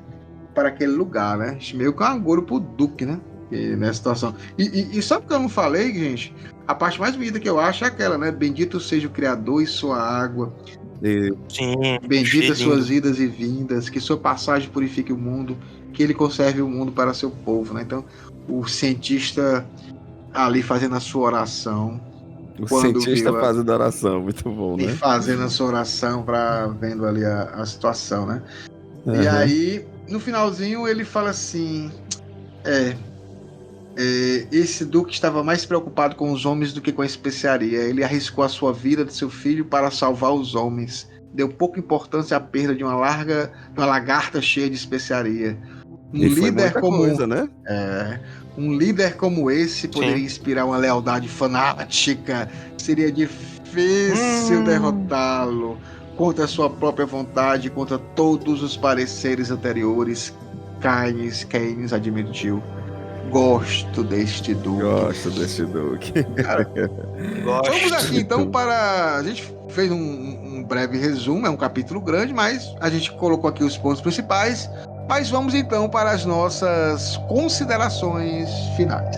para aquele lugar, né? Meio que um agouro pro Duque, né? Nessa situação. E só porque eu não falei, gente, a parte mais bonita que eu acho é aquela, né? Bendito seja o Criador e sua água. Sim. Benditas suas idas e vindas, que sua passagem purifique o mundo, que ele conserve o mundo para seu povo, né? Então, o cientista ali fazendo a sua oração. O cientista fazendo oração, muito bom, né? E fazendo a sua oração, vendo ali a situação, né? Uhum. E aí, no finalzinho, ele fala assim, esse Duque estava mais preocupado com os homens do que com a especiaria. Ele arriscou a sua vida de seu filho para salvar os homens. Deu pouca importância à perda de uma lagarta cheia de especiaria. Um líder como coisa, né? Um líder como esse poderia inspirar uma lealdade fanática. Seria difícil derrotá-lo contra a sua própria vontade, contra todos os pareceres anteriores. Keynes admitiu. Gosto deste Duque. Cara, vamos aqui então para... A gente fez um breve resumo, é um capítulo grande, mas a gente colocou aqui os pontos principais. Mas vamos então para as nossas considerações finais.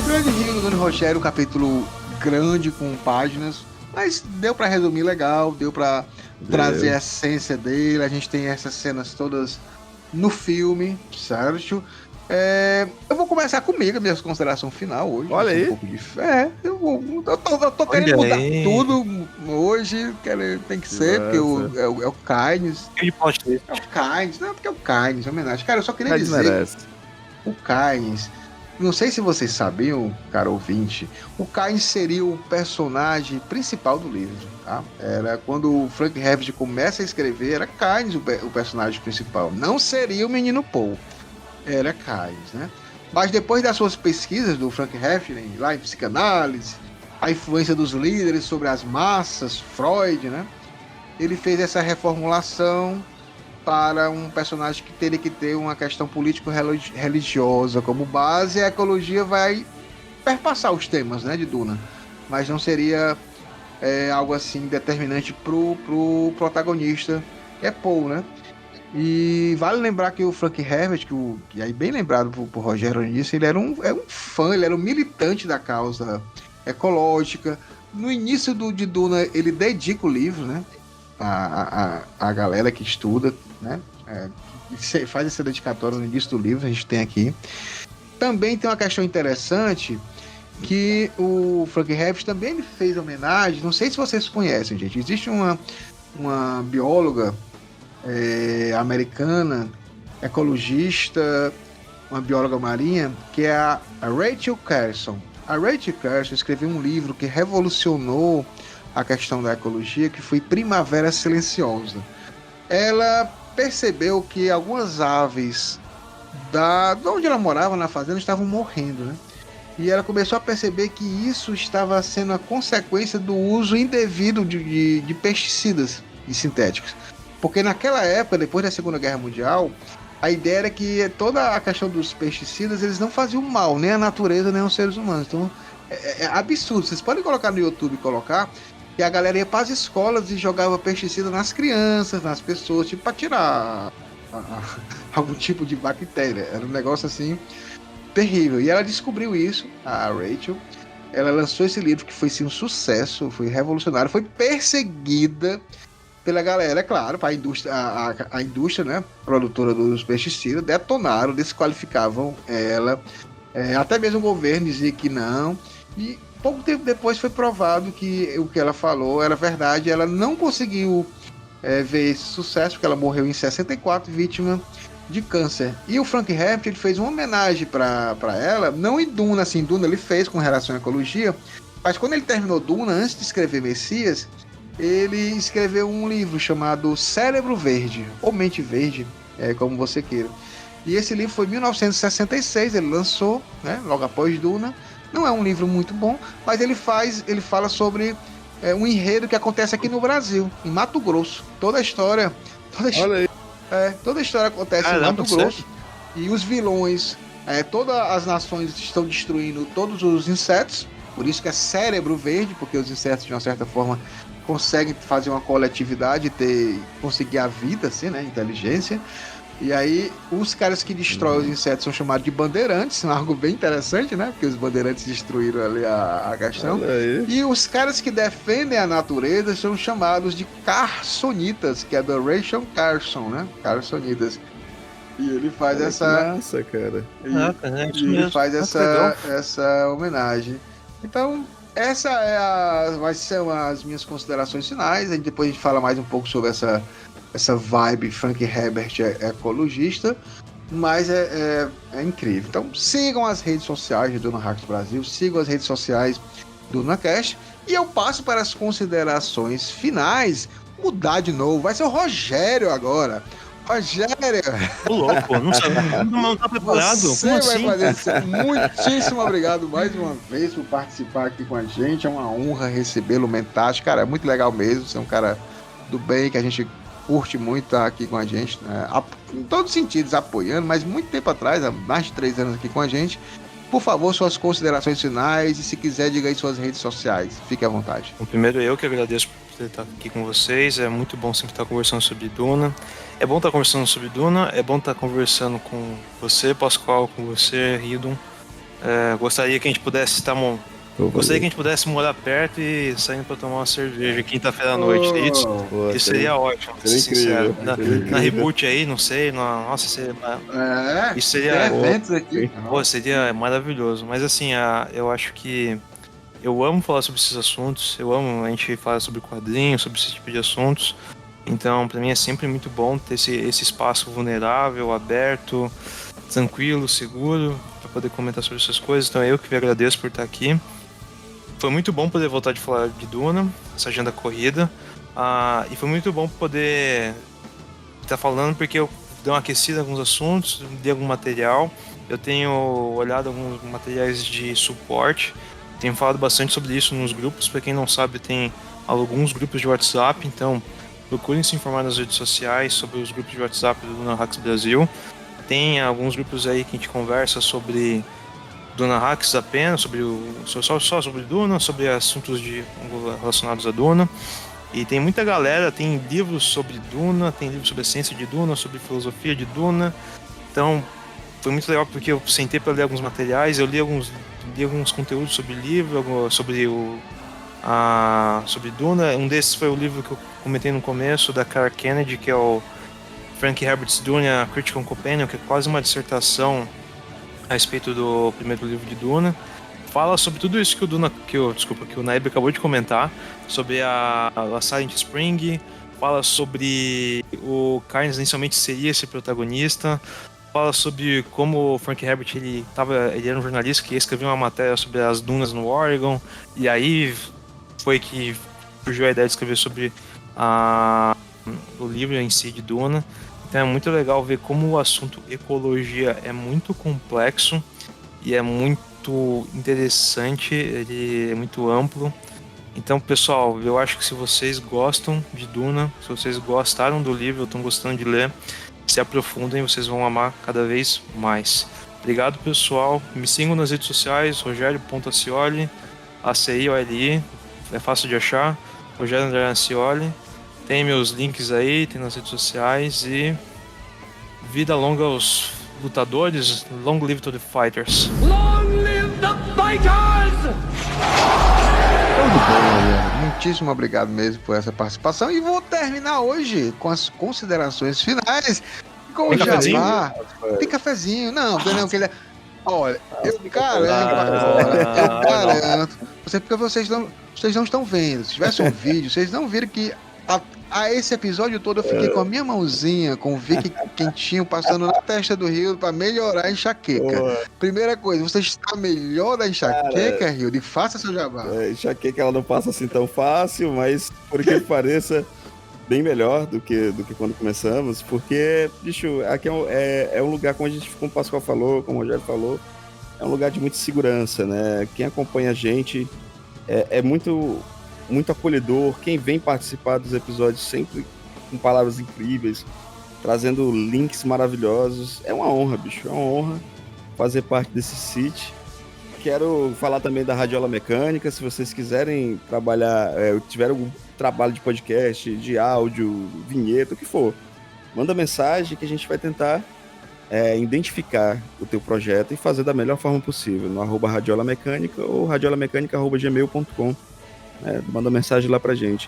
Grande Rio do Doni Rocher, um capítulo grande com páginas. Mas deu pra resumir legal, deu pra trazer a essência dele. A gente tem essas cenas todas no filme, certo? Eu vou começar comigo, a minha consideração final hoje. Olha aí. Um pouco de fé. Eu tô querendo mudar tudo hoje. Tem que ser, porque é o Keynes. É o Keynes, não, porque é o Keynes, é homenagem. Cara, eu só queria dizer, o Keynes... Não sei se vocês sabiam, cara ouvinte, o Keynes seria o personagem principal do livro, tá? Era quando o Frank Herbert começa a escrever, era Keynes o personagem principal. Não seria o menino Poe, era Keynes, né? Mas depois das suas pesquisas do Frank Herbert, lá em psicanálise, a influência dos líderes sobre as massas, Freud, né? Ele fez essa reformulação para um personagem que teria que ter uma questão político-religiosa como base. A ecologia vai perpassar os temas, né, de Duna, mas não seria algo assim determinante pro protagonista, que é Poe, né? E vale lembrar que o Frank Herbert, que aí bem lembrado por Rogério nisso, ele era um fã, ele era um militante da causa ecológica. No início de Duna, ele dedica o livro, né, a galera que estuda, né? Faz essa dedicatória no início do livro, a gente tem aqui. Também tem uma questão interessante que o Frank Herbert também ele fez homenagem, não sei se vocês conhecem, gente. Existe uma bióloga americana, ecologista, uma bióloga marinha, que é a Rachel Carson. A Rachel Carson escreveu um livro que revolucionou a questão da ecologia, que foi Primavera Silenciosa. Ela percebeu que algumas aves de onde ela morava, na fazenda, estavam morrendo, né? E ela começou a perceber que isso estava sendo a consequência do uso indevido de pesticidas e sintéticos. Porque naquela época, depois da Segunda Guerra Mundial, a ideia era que toda a questão dos pesticidas, eles não faziam mal, nem à natureza, nem aos seres humanos. Então, é absurdo. Vocês podem colocar no YouTube e colocar que a galera ia para as escolas e jogava pesticida nas crianças, nas pessoas, tipo, para tirar algum tipo de bactéria. Era um negócio assim terrível. E ela descobriu isso, a Rachel. Ela lançou esse livro que foi sim um sucesso, foi revolucionário, foi perseguida pela galera, é claro, a indústria, a indústria, né, produtora dos pesticidas, detonaram, desqualificavam ela. Até mesmo o governo dizia que não. E pouco tempo depois foi provado que o que ela falou era verdade. Ela não conseguiu ver esse sucesso, porque ela morreu em 64, vítima de câncer. E o Frank Herbert, ele fez uma homenagem para ela, não em Duna, assim, Duna ele fez com relação à ecologia, mas quando ele terminou Duna, antes de escrever Messias, ele escreveu um livro chamado Cérebro Verde, ou Mente Verde, como você queira. E esse livro foi em 1966, ele lançou, né, logo após Duna. Não é um livro muito bom, mas ele fala sobre um enredo que acontece aqui no Brasil, em Mato Grosso. Toda a história acontece em Mato Grosso. E os vilões, todas as nações estão destruindo todos os insetos, por isso que é Cérebro Verde, porque os insetos, de uma certa forma, conseguem fazer uma coletividade, conseguir a vida, assim, né, inteligência. E aí, os caras que destroem os insetos são chamados de bandeirantes, algo bem interessante, né? Porque os bandeirantes destruíram ali a questão. E os caras que defendem a natureza são chamados de carsonitas, que é da Rachel Carson, né? Carsonitas. E ele faz essa... Nossa, cara. Ele faz essa homenagem. Então, vai ser as minhas considerações finais. Aí depois a gente fala mais um pouco sobre essa vibe Frank Herbert ecologista, mas é incrível. Então sigam as redes sociais do Duna Hacks Brasil, sigam as redes sociais do DunaCast, e eu passo para as considerações finais. Mudar de novo, vai ser o Rogério agora. Rogério! Ô, louco, não tá preparado? Você Como vai assim? fazer isso. Muitíssimo obrigado mais uma vez por participar aqui com a gente. É uma honra recebê-lo, Mentage. Cara, é muito legal mesmo. Você é um cara do bem, que a gente curte muito estar aqui com a gente, né? Em todos os sentidos, apoiando, mas muito tempo atrás, há mais de 3 anos aqui com a gente. Por favor, suas considerações finais e, se quiser, diga aí suas redes sociais. Fique à vontade. Bom, primeiro eu que agradeço por estar aqui com vocês. É muito bom sempre estar conversando sobre Duna. É bom estar conversando sobre Duna, é bom estar conversando com você, Pascoal, com você, Ridon. Gostaria que a gente pudesse morar perto e saindo para tomar uma cerveja quinta-feira à noite. Isso seria ótimo, pra ser sincero. Na reboot aí, não sei. Nossa, isso seria. Eventos aqui. Pô, seria maravilhoso. Mas assim, eu acho que eu amo falar sobre esses assuntos. Eu amo a gente falar sobre quadrinhos, sobre esse tipo de assuntos. Então, pra mim é sempre muito bom ter esse espaço vulnerável, aberto, tranquilo, seguro, para poder comentar sobre essas coisas. Então, eu que agradeço por estar aqui. Foi muito bom poder voltar de falar de Duna, essa agenda corrida. E foi muito bom poder estar falando, porque eu dei uma aquecida em alguns assuntos, dei algum material. Eu tenho olhado alguns materiais de suporte, tenho falado bastante sobre isso nos grupos. Para quem não sabe, tem alguns grupos de WhatsApp, então procurem se informar nas redes sociais sobre os grupos de WhatsApp do Duna Hacks Brasil. Tem alguns grupos aí que a gente conversa sobre Duna Hacks apenas, só sobre Duna, sobre assuntos relacionados a Duna. E tem muita galera, tem livros sobre Duna, tem livros sobre a ciência de Duna, sobre filosofia de Duna. Então, foi muito legal porque eu sentei para ler alguns materiais, eu li alguns conteúdos sobre livro, sobre Duna. Um desses foi o livro que eu comentei no começo, da Cara Kennedy, que é o Frank Herbert's Duna, A Critical Companion, que é quase uma dissertação a respeito do primeiro livro de Duna. Fala sobre tudo isso que o Naib acabou de comentar, sobre a Silent Spring, fala sobre o Carnes inicialmente seria esse protagonista, fala sobre como o Frank Herbert ele era um jornalista que escreveu uma matéria sobre as dunas no Oregon, e aí foi que surgiu a ideia de escrever sobre o livro em si de Duna. Então é muito legal ver como o assunto ecologia é muito complexo e é muito muito interessante, ele é muito amplo. Então, pessoal, eu acho que se vocês gostam de Duna, se vocês gostaram do livro, estão gostando de ler, se aprofundem, vocês vão amar cada vez mais. Obrigado, pessoal. Me sigam nas redes sociais, Rogério.Acioli, ACIOLI, é fácil de achar, Rogério André Acioli. Tem meus links aí, tem nas redes sociais e vida longa aos lutadores, long live to the fighters. Long live the fighters! Muitíssimo obrigado mesmo por essa participação. E vou terminar hoje com as considerações finais. Com o Jabá. Tem cafezinho? Não, não, que ele é. Olha, eu garanto. Porque vocês não estão vendo. Se tivesse um vídeo, vocês não viram que a esse episódio todo eu fiquei com a minha mãozinha com o Vic quentinho passando na testa do Rio para melhorar a enxaqueca. Primeira coisa, você está melhor da enxaqueca, Rio? De faça seu jabá. Enxaqueca ela não passa assim tão fácil, mas por que pareça, bem melhor do que quando começamos, porque, bicho, aqui é um lugar, como o Pascoal falou, como o Rogério falou, é um lugar de muita segurança, né? Quem acompanha a gente é muito acolhedor, quem vem participar dos episódios sempre com palavras incríveis, trazendo links maravilhosos. É uma honra, bicho, é uma honra fazer parte desse site. Quero falar também da Radiola Mecânica, se vocês quiserem trabalhar, tiver algum trabalho de podcast, de áudio, vinheta, o que for, manda mensagem que a gente vai tentar identificar o teu projeto e fazer da melhor forma possível, no @Radiola Mecânica ou radiolamecanica@gmail.com. Manda mensagem lá pra gente.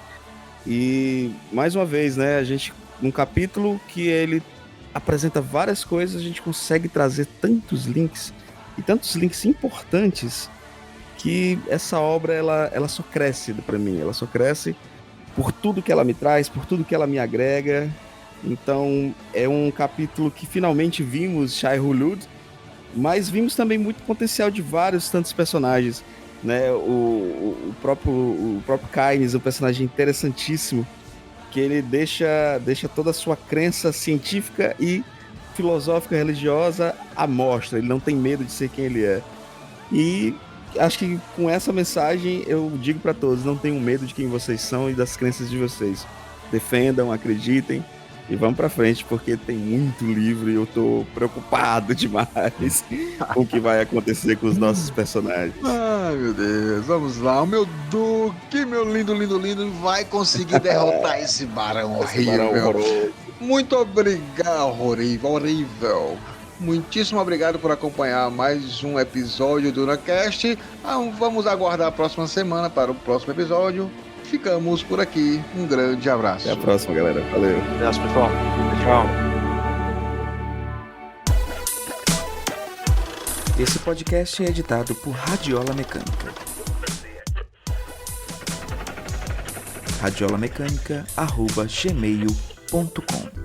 E mais uma vez, né, a gente, num capítulo que ele apresenta várias coisas, a gente consegue trazer tantos links e tantos links importantes que essa obra ela só cresce pra mim, ela só cresce por tudo que ela me traz, por tudo que ela me agrega. Então é um capítulo que finalmente vimos Shai Hulud, mas vimos também muito potencial de vários tantos personagens, né? O próprio Kynes, um personagem interessantíssimo, que ele deixa toda a sua crença científica e filosófica religiosa à mostra. Ele não tem medo de ser quem ele é. E acho que com essa mensagem eu digo para todos: não tenham medo de quem vocês são e das crenças de vocês. Defendam, acreditem e vamos pra frente, porque tem muito livro e eu tô preocupado demais com o que vai acontecer com os nossos personagens. Ai, meu Deus, vamos lá. O meu Duque, meu lindo, lindo, lindo, vai conseguir derrotar esse barão horrível. Muito obrigado, horrível. Muitíssimo obrigado por acompanhar mais um episódio do DunaCast. Vamos aguardar a próxima semana para o próximo episódio. Ficamos por aqui. Um grande abraço. Até a próxima, galera. Valeu. Abraço, pessoal. Tchau. Esse podcast é editado por Radiola Mecânica. radiolamecanica@gmail.com